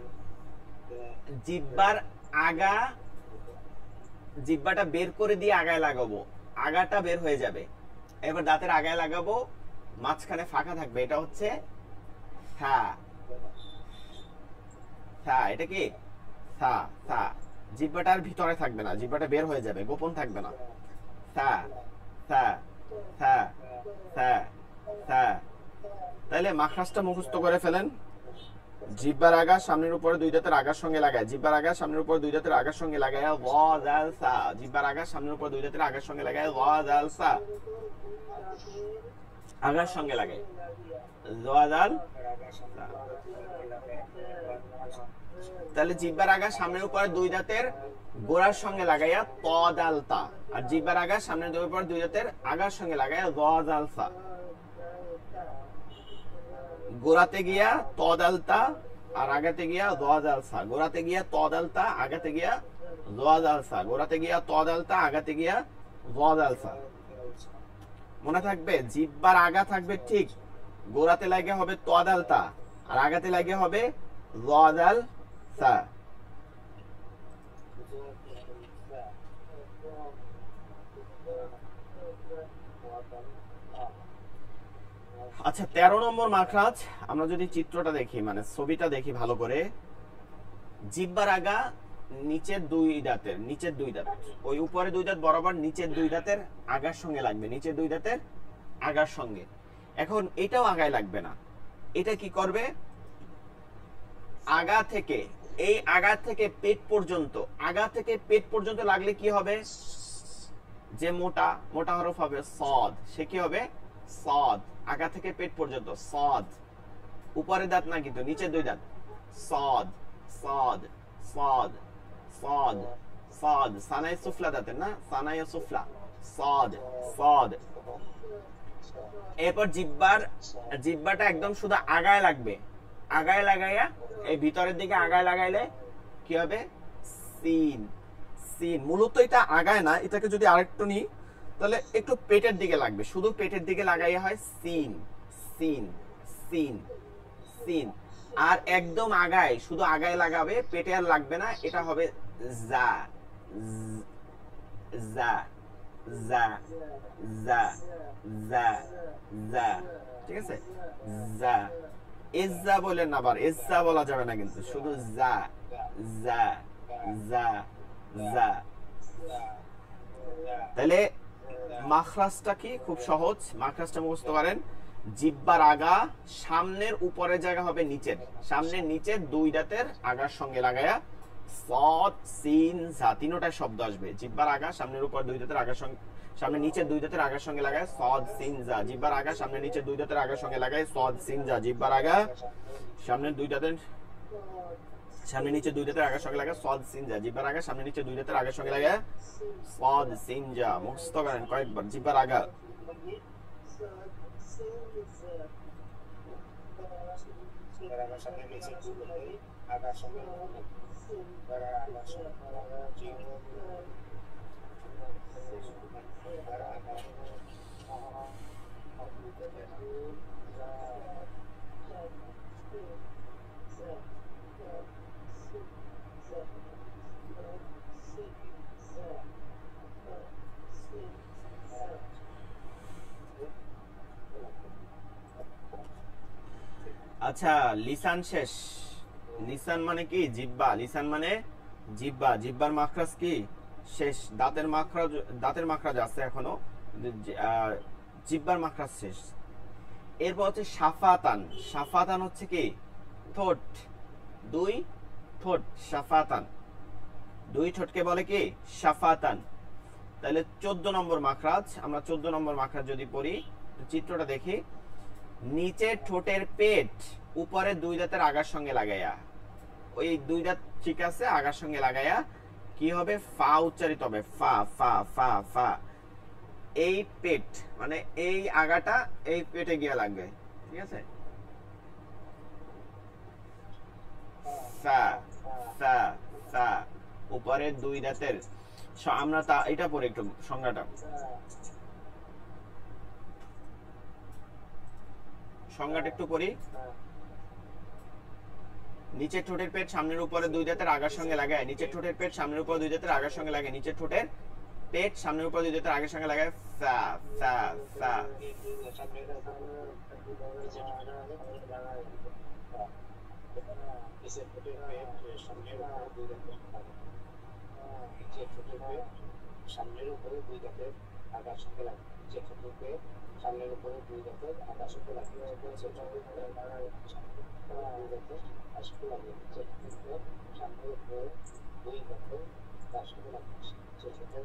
জিহ্বার আগা, জিহ্বাটা বের করে দিয়ে আগায় লাগাবো, আগাটা বের হয়ে যাবে। এবার দাঁতের আগায় লাগাবো, মাঝখানে ফাঁকা থাকবে, এটা হচ্ছে থা। থা, এটা কি থা? থা, জিহ্বাটার ভিতরে থাকবে না, জিহ্বাটা বের হয়ে যাবে, গোপন থাকবে না। থা থা থা থা থা। তাহলে মাখরাজটা মুখস্থ করে ফেলেন। জিহ্বার আগা সামনের উপরে দুই দাঁতের আগার সঙ্গে লাগায়, জিহ্বার আগা সামনের উপরে দুই দাঁতের আগার সঙ্গে লাগায় ওয়া জাল সা। জিহ্বার আগা সামনের উপরে দুই দাঁতের আগার সঙ্গে লাগায় ওয়া জাল সা, আগার সঙ্গে লাগায় ওয়া জাল। তাহলে জিহ্বার আগা সামনের উপরে দুই দাঁতের গোড়ার সঙ্গে লাগাইয়া ত দাল তা, আর জিহ্বার আগা সামনের উপরে দুই দাঁতের আগার সঙ্গে লাগাইয়া দ দাল সা। গোড়াতে গিয়া ত দাল তা, আর আগাতে গিয়া দ দাল সা। গোড়াতে গিয়া ত দাল তা, আগাতে গিয়া দ দাল সা। গোড়াতে গিয়া ত দাল তা, আগাতে গিয়া দ দাল সা। মনে থাকবে, জিহ্বার আগা থাকবে ঠিক, গোড়াতে লাগে হবে ত দাল তা, আর আগাতে লাগে হবে দ দাল সা। আচ্ছা, 13 নম্বর মাখরাজ। আমরা যদি চিত্রটা দেখি, মানে ছবিটা দেখি ভালো করে, জিহ্বার আগা নিচের দুই দাঁতের, নিচের দুই দাঁত, ওই উপরে দুই দাঁত বরাবর নিচের দুই দাঁতের আগার সঙ্গে লাগবে, নিচের দুই দাঁতের আগার সঙ্গে। এখন এটাও আগায় লাগবে না, এটা কি করবে? আগা থেকে, এই আগা থেকে পেট পর্যন্ত, আগা থেকে পেট পর্যন্ত লাগলে কি হবে? যে মোটা মোটা হরফ হবে সদ, সে কি হবে? সদ। আগা থেকে পেট পর্যন্ত সদ, উপরে দাঁত না কিন্তু, নিচের দুই দাঁত। সদ সদ সদ সদ সদ। সানাই সুফলা দাঁতের না, সানাই সুফলা, সদ সদ। এরপর জিহ্বাটা একদম শুধু আগায় লাগবে, আগায় লাগাইয়া এই ভিতরের দিকে আগায় লাগাইলে কি হবে? সিন। সিন। মূলত এটা আগায় না, এটাকে যদি আরেকটু নিই তাহলে একটু পেটের দিকে লাগবে, শুধু পেটের দিকে লাগাইয়া হয় সিন সিন সিন সিন। আর একদম আগায়, শুধু আগায় লাগাবে, পেটে আর লাগবে না, এটা হবে জা জা জা জা জা জা। ঠিক আছে? জা। ইজ্জা বলেন না, আবার ইজ্জা বলা যাবে না কিন্তু, শুধু জা জা জা জা। তাহলে মাখরাজটা কি? খুব সহজ, মাখরাজটা মুখস্থ করেন। জিহ্বার আগা সামনের উপরের জায়গা হবে নিচের, সামনের নিচের দুই দাঁতের আগার সঙ্গে লাগায়া সদ সিন জা, তিনটা শব্দ আসবে। জিহ্বার আগা সামনের উপর দুই দাঁতের আগার সঙ্গে, সামনে নিচের দুই দাঁতের আগার সঙ্গে লাগায় সদ সিন জা। জিহ্বার আগা সামনে নিচের দুই দাঁতের আগার সঙ্গে লাগায় সদ সিন জা। জিহ্বার আগা সামনের দুই দাঁতের, সামনে নিচে দুই দাঁতের আগার সঙ্গে লাগায় সদ সিন জা। জিহ্বার আগা সামনে নিচে দুই দাঁতের আগার সঙ্গে লাগায় সদ সিন জা। মুখস্থ করেন কয়েকবার। জিহ্বার আগা আচ্ছা, লিসান শেষ। লিসান মানে কি? জিহ্বা। লিসান মানে জিহ্বা। জিহ্বার মাখরাজ কি? শেষ। দাঁতের মাখরাজ, দাঁতের মাখরাজ আছে এখনো, জিহ্বার মাখরাজ শেষ। এরপর হচ্ছে শাফাতান। শাফাতান হচ্ছে কি ঠোঁট, দুই ঠোঁট, শাফাতান, দুই ঠোঁটকে বলে কি শাফাতান। তাহলে 14 নম্বর মাখরাজ, আমরা 14 নম্বর মাখরাজ যদি পড়ি, চিত্রটা দেখি, নিচে ঠোঁটের পেট উপরে দুই দাঁতের আগার সঙ্গে লাগাইয়া, ওই দুই দাঁত ঠিক আছে আগার সঙ্গে লাগাইয়া কি হবে, ফা উচ্চারিত হবে, ফা ফা ফা ফা। এই পেট মানে এই আগাটা এই পেটে গিয়ে লাগবে, ঠিক আছে, ফা ফা ফা, উপরে দুই দাঁতের। আমরা তা এটা পড়ে একটু সংজ্ঞাটা, সংজ্ঞাটা একটু পড়ি। নিচের ঠোঁটের পেট সামনের উপরে দুই দাঁতের আগার সঙ্গে লাগায়, নিচের ঠোঁটের পেট সামনের উপরে দুই দাঁতের আগার সঙ্গে লাগে, নিচের ঠোঁটের পেট সামনের উপরে দুই দাঁতের আগার সঙ্গে লাগায়, ফা ফা ফা। সামনের উপরে দুই দাঁতের আগার সঙ্গে লাগে, নিচের ঠোঁটের পেট সামনের উপরে দুই দাঁতের আগার সঙ্গে লাগে, নিচের ঠোঁটের পেট দুই দাঁতের আগার সঙ্গে লাগে, নিচের ঠোঁটের পেট সামনের উপরে দুই দাঁতের আগার সঙ্গে লাগে, নিচের ঠোঁটের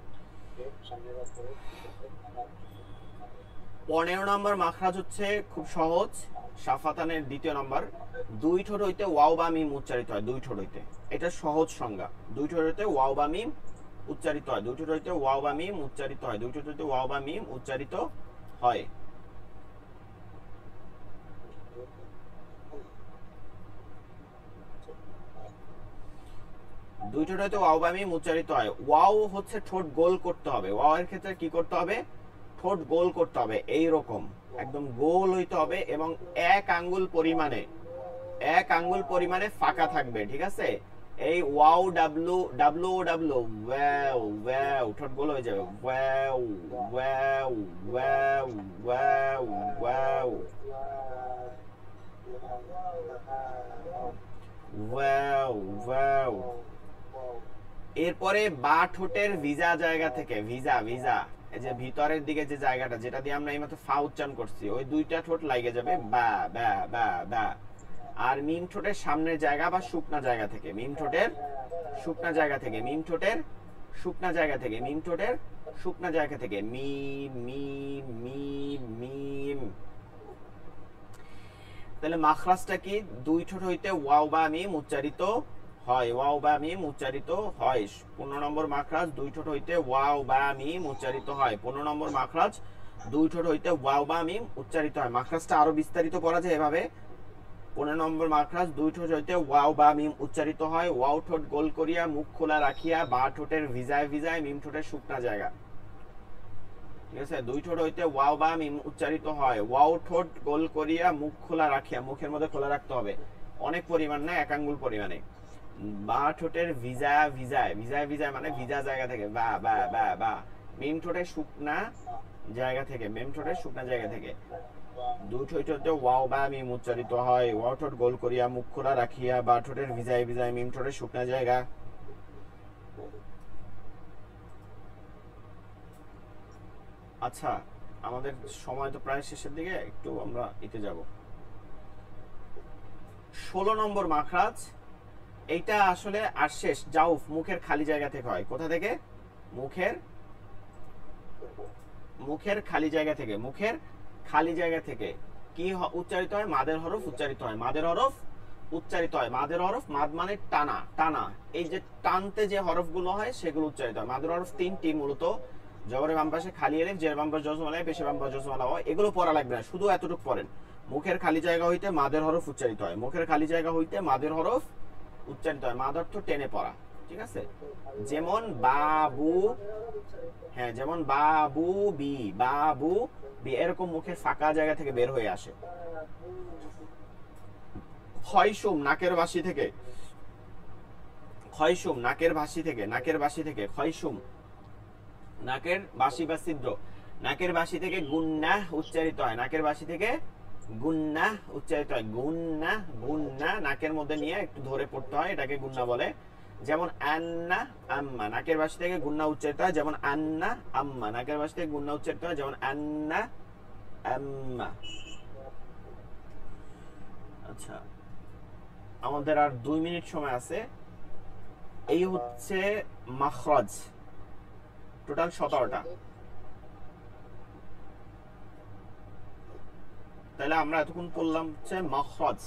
পেট সামনের উপরে দুই দাঁতের আগার। 15 নম্বর মাখরাজ হচ্ছে খুব সহজ, শাফাতানের দ্বিতীয় নম্বর, দুই ঠোঁট হইতে ওয়াও বা মিম উচ্চারিত হয়, দুই ঠোঁট হইতে, এটা সহজ সংজ্ঞা, দুই ঠোঁট হইতে ওয়াও বা মিম উচ্চারিত হয়, দুই ঠোঁট হইতে ওয়াও বা মিম উচ্চারিত হয়, দুই ঠোঁট হইতে ওয়াও বা মিম উচ্চারিত হয়। দুই ঠোঁট হইতে ওয়াও বা মিম উচ্চারিত হয়। ওয়াও হচ্ছে ঠোঁট গোল করতে হবে, ওয়াও এর ক্ষেত্রে কি করতে হবে, ঠোঁট গোল করতে হবে, এই রকম একদম গোল হইতে হবে এবং এক আঙ্গুল পরিমাণে ফাঁকা থাকবে, ঠিক আছে। এই wow W W W wow wow, ঠোঁট গোল হয়ে যাবে, wow wow wow wow wow wow wow. এরপরে বা ঠোঁটের ভিজা জায়গা থেকে, ভিজা ভিজা এই যে ভিতরের দিকে যে জায়গাটা যেটা দিয়ে আমরা এইমাত্র ফা উচ্চারণ করছি, ওই দুইটা ঠোঁট লাগে যাবে বা বা বা বা। আর মিম ঠোঁটের সামনের জায়গা বা শুকনা জায়গা থেকে, মিম ঠোঁটের শুকনা জায়গা থেকে, মিম ঠোঁটের শুকনা জায়গা থেকে, মিম ঠোঁটের শুকনা জায়গা থেকে, মিম মিম মিম মিম। তাহলে মাখরাজটা কি, দুই ঠোঁট হইতে ওয়াও বা মিম উচ্চারিত হয়, ওয়াও বা মিম উচ্চারিত হয়। 15 নম্বর মাখরাজ, দুই ঠোঁট হইতে ওয়াও বা মিম উচ্চারিত হয়, 15 নম্বর মাখরাজ, দুই ঠোঁট হইতে ওয়াও বা মিম উচ্চারিত হয়। মাখরাজটা আরো বিস্তারিত করা যায় এভাবে, 15 নম্বর মাখরাজ, দুই ঠোঁট হইতে ওয়াও বা মিম উচ্চারিত হয়, ওয়াও ঠোঁট গোল করিয়া মুখ খোলা রাখিয়া বা ঠোঁটের ভিজায় ভিজায় মিম ঠোঁটের শুকনা জায়গা, ঠিক আছে। দুই ঠোঁট হইতে ওয়াও বা মিম উচ্চারিত হয়, ওয়াও ঠোঁট গোল করিয়া মুখ খোলা রাখিয়া, মুখের মধ্যে খোলা রাখতে হবে, অনেক পরিমাণ না, এক আঙ্গুল পরিমাণে, বা ঠোঁটের ভিজা ভিজায়, ভিজায় ভিজায় মানে ভিজা জায়গা থেকে, বা বা বা বা, মিম ঠোঁটের শুকনা জায়গা থেকে, মিম ঠোঁটের শুকনা জায়গা থেকে। দুই ঠোঁট হইতে ওয়াও বা মিম উচ্চারিত হয়, ওয়াও ঠোঁট গোল করিয়া মুখ খোলা রাখিয়া বা ঠোঁটের ভিজায় ভিজায় মিম ঠোঁটের শুকনা জায়গা। আচ্ছা, আমাদের সময় তো প্রায় শেষের দিকে, একটু আমরা এতে যাব। 16 নম্বর মাখরাজ, এইটা আসলে আর শেষ, জাউফ মুখের খালি জায়গা থেকে হয়, কোথা থেকে, মুখের খালি জায়গা থেকে, মুখের খালি জায়গা থেকে কি উচ্চারিত হয়, মাদের হরফ উচ্চারিত হয়, মাদের হরফ উচ্চারিত হয়, মাদের হরফ, মাদ মানে টানা টানা, এই যে টানতে যে হরফগুলো হয় সেগুলো উচ্চারিত হয়। মাদের হরফ তিনটি মূলত, জবরের বাম পাশে খালি আলিফ, জের বাম পাশে জজম আলিফ, পেশের বাম পাশে জজম আলিফ, এগুলো পড়া লাগবে না, শুধু এতটুকু পড়েন, মুখের খালি জায়গা হইতে মাদের হরফ উচ্চারিত হয়, মুখের খালি জায়গা হইতে মাদের হরফ উচ্চারিত হয়, মাদ অর্থ টেনে পড়া, ঠিক আছে। যেমন বাবু, হ্যাঁ যেমন বাবু বি, বাবু বি, এরকম মুখের ফাঁকা জায়গা থেকে বের হয়ে আসে। খয়সুম নাকের বাসি থেকে, খয়সুম নাকের বাসি থেকে, নাকের বাসি থেকে, খয়সুম নাকের বাসি বা ছিদ্র, নাকের বাসি থেকে গুন্নাহ উচ্চারিত হয়, নাকের বাসি থেকে গুন্নাহ উচ্চারিত হয়, গুন্নাহ গুন্নাহ, নাকের মধ্যে নিয়ে একটু ধরে পড়তে হয়, এটাকে গুন্না বলে। যেমন আন্না আম্মা, নাকের বাসি থেকে গুন্না উচ্চারিত হয়, যেমন আন্না আম্মা, নাকের বাসি থেকে গুন্না উচ্চারিত হয়, যেমন আন্না আম্মা। আচ্ছা, আমাদের আর 2 মিনিট সময় আছে। এই হচ্ছে মাখরাজ, টোটাল 17টা। তাহলে আমরা এতক্ষণ পড়লাম হচ্ছে মাখরাজ।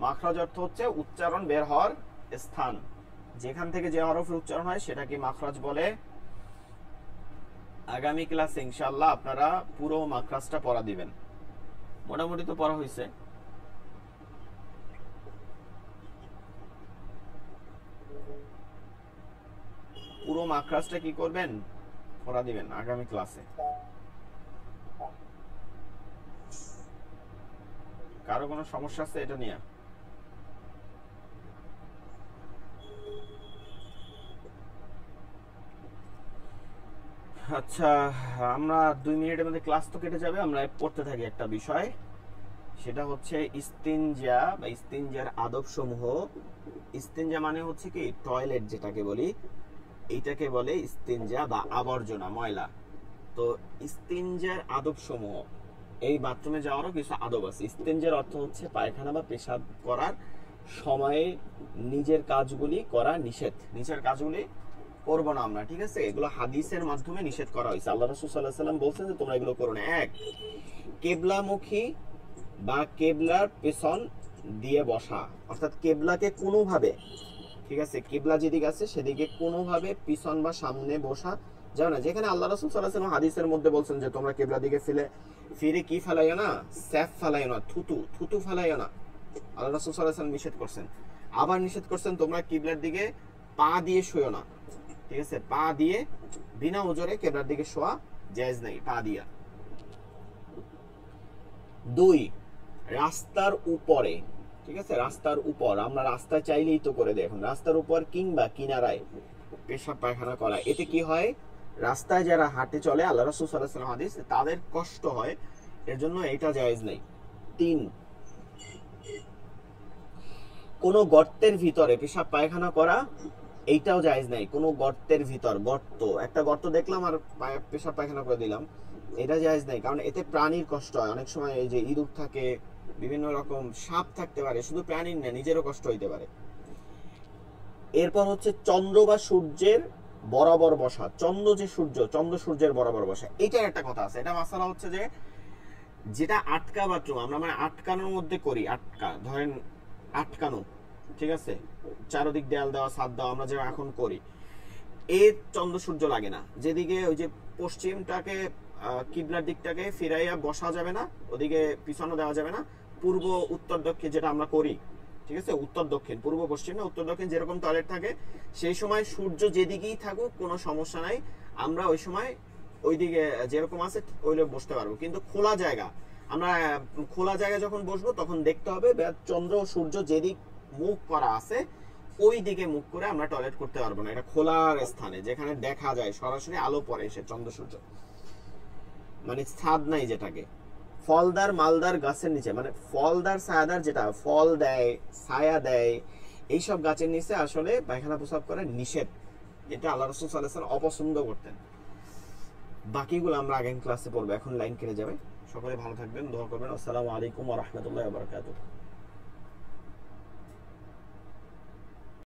মাখরাজ অর্থ হচ্ছে উচ্চারণ বের হওয়ার স্থান, যেখান থেকে যে হরফের উচ্চারণ হয় সেটাকে মাখরাজ বলে। আগামী ক্লাসে ইনশাআল্লাহ আপনারা পুরো মাখরাজটা পড়া দিবেন। মোটামুটি তো পড়া হয়েছে। পুরো মাখরাজটা কি করবেন, পড়া দিবেন আগামী ক্লাসে। কারো কোনো সমস্যা আছে এটা নিয়ে? আচ্ছা, আমরা 2 মিনিটের মধ্যে ক্লাস তো কেটে যাবে, আমরা পড়তে থাকি একটা বিষয়, সেটা হচ্ছে ইস্তিনজা বা ইস্তিনজার আদব সমূহ। ইস্তিনজা মানে হচ্ছে কি টয়লেট যেটাকে বলি, এইটাকে বলে ইস্তিনজা বা আবর্জনা, ময়লা। তো ইস্তিনজার আদব সমূহ, এই বাথরুমে যাওয়ারও কিছু আদব আছে। ইস্তিনজার অর্থ হচ্ছে পায়খানা বা পেশাব করার সময়ে নিজের কাজগুলি করা নিষেধ। নিজের কাজগুলি করব না আমরা, ঠিক আছে? এগুলো হাদিসের মাধ্যমে নিষেধ করা হয়েছে। আল্লাহ রাসূল সাল্লাল্লাহু আলাইহি ওয়াসাল্লাম বলছেন যে তোমরা এগুলো করো না। এক, কেবলামুখী বা কেবলার পেছন দিয়ে বসা, অর্থাৎ কেবলাকে কোনোভাবে, ঠিক আছে, কেবলা যেদিকে আছে সেদিকে কোনোভাবে পিছন বা সামনে বসা যাবে না। যেখানে আল্লাহ রাসূল সাল্লাল্লাহু আলাইহি ওয়াসাল্লাম হাদিসের মধ্যে বলছেন যে তোমরা কেবলা দিকে ফিরে কি ফেলাইও না, স্যাফ ফেলাইও না, থুতু ফেলাইও না। আল্লাহ রাসূল সাল্লাল্লাহু আলাইহি ওয়াসাল্লাম নিষেধ করছেন। আবার নিষেধ করছেন তোমরা কিবলার দিকে পা দিয়ে শুয়ো না, ঠিক আছে? পা দিয়ে বিনা ওজরে কেবলার দিকে শোয়া জায়েজ নাই, পা দিয়া। 2, রাস্তার উপরে, ঠিক আছে, রাস্তার উপর, আমরা রাস্তায় চাইলেই তো করে দেই এখন, রাস্তার উপর কিংবা কিনারায় পেশাব পায়খানা করা। এতে কি হয়, রাস্তায় যারা হাঁটে চলে, আল্লাহ রাসূল সাল্লাল্লাহু আলাইহি ওয়াসাল্লাম হাদিস, তাদের কষ্ট হয়, এর জন্য এটা জায়েজ নাই। 3, কোন গর্তের ভিতরে পেশাব পায়খানা করা, এইটাও জায়েজ নাই। কোন গর্তের ভিতর, গর্ত, একটা গর্ত দেখলাম আর পেশাব পায়খানা করে দিলাম, এটা জায়েজ নাই, কারণ এতে প্রাণীর কষ্ট হয়। অনেক সময় এই যে ইঁদুর থাকে, বিভিন্ন রকম সাপ থাকতে পারে, শুধু প্রাণীর না নিজেরও কষ্ট হইতে পারে। এরপর হচ্ছে চন্দ্র বা সূর্যের বরাবর বসা। চন্দ্র যে সূর্য, চন্দ্র সূর্যের বরাবর বসা, এইটার একটা কথা আছে। এটা মাসালা হচ্ছে যে যেটা আটকা বাথরুম, আমরা মানে আটকানোর মধ্যে করি, ধরেন আটকানো, ঠিক আছে, চারদিক দেয়াল দেওয়া, ছাদ দেওয়া, আমরা যেটা এখন করি, এর চন্দ্র সূর্য লাগে না। যেদিকে ওই যে পশ্চিমটাকে কিবলার দিকটাকে ফিরাইয়া বসা যাবে না, ওদিকে পিছনে দেওয়া যাবে না। পূর্ব উত্তর দক্ষিণ যেটা আমরা করি, ঠিক আছে, উত্তর দক্ষিণ, পূর্ব পশ্চিম না, উত্তর দক্ষিণ যেরকম টয়লেট থাকে, সেই সময় সূর্য যেদিকেই থাকুক কোনো সমস্যা নাই, আমরা ওই সময় ওইদিকে যেরকম আছে ওইলে বসতে পারবো। কিন্তু খোলা জায়গা, আমরা খোলা জায়গায় যখন বসবো তখন দেখতে হবে চন্দ্র ও সূর্য যেদিক মুখ করা আছে ওই দিকে মুখ করে আমরা টয়লেট করতে পারবো না। এটা খোলার স্থানে যেখানে দেখা যায় সরাসরি আলো পড়ে এসে চন্দ্র সূর্য, মানে ছাদ নাই যেটাকে। ফলদার মালদার গাছের নিচে, মানে ফলদার ছায়াদার, যেটা ফল দেয়, ছায়া দেয়, এইসব গাছের নিচে আসলে পায়খানা প্রস্রাব করা নিষেধ। এটা আল্লাহ রাসূল সাল্লাল্লাহু আলাইহি ওয়াসাল্লাম অপছন্দ করতেন। বাকিগুলো আমরা আগামী ক্লাসে পড়বো, এখন লাইন কেটে যাবে। সকলে ভালো থাকবেন, দোয়া করবেন। আসসালামু আলাইকুম ওয়া রাহমাতুল্লাহি ওয়া বারাকাতুহু।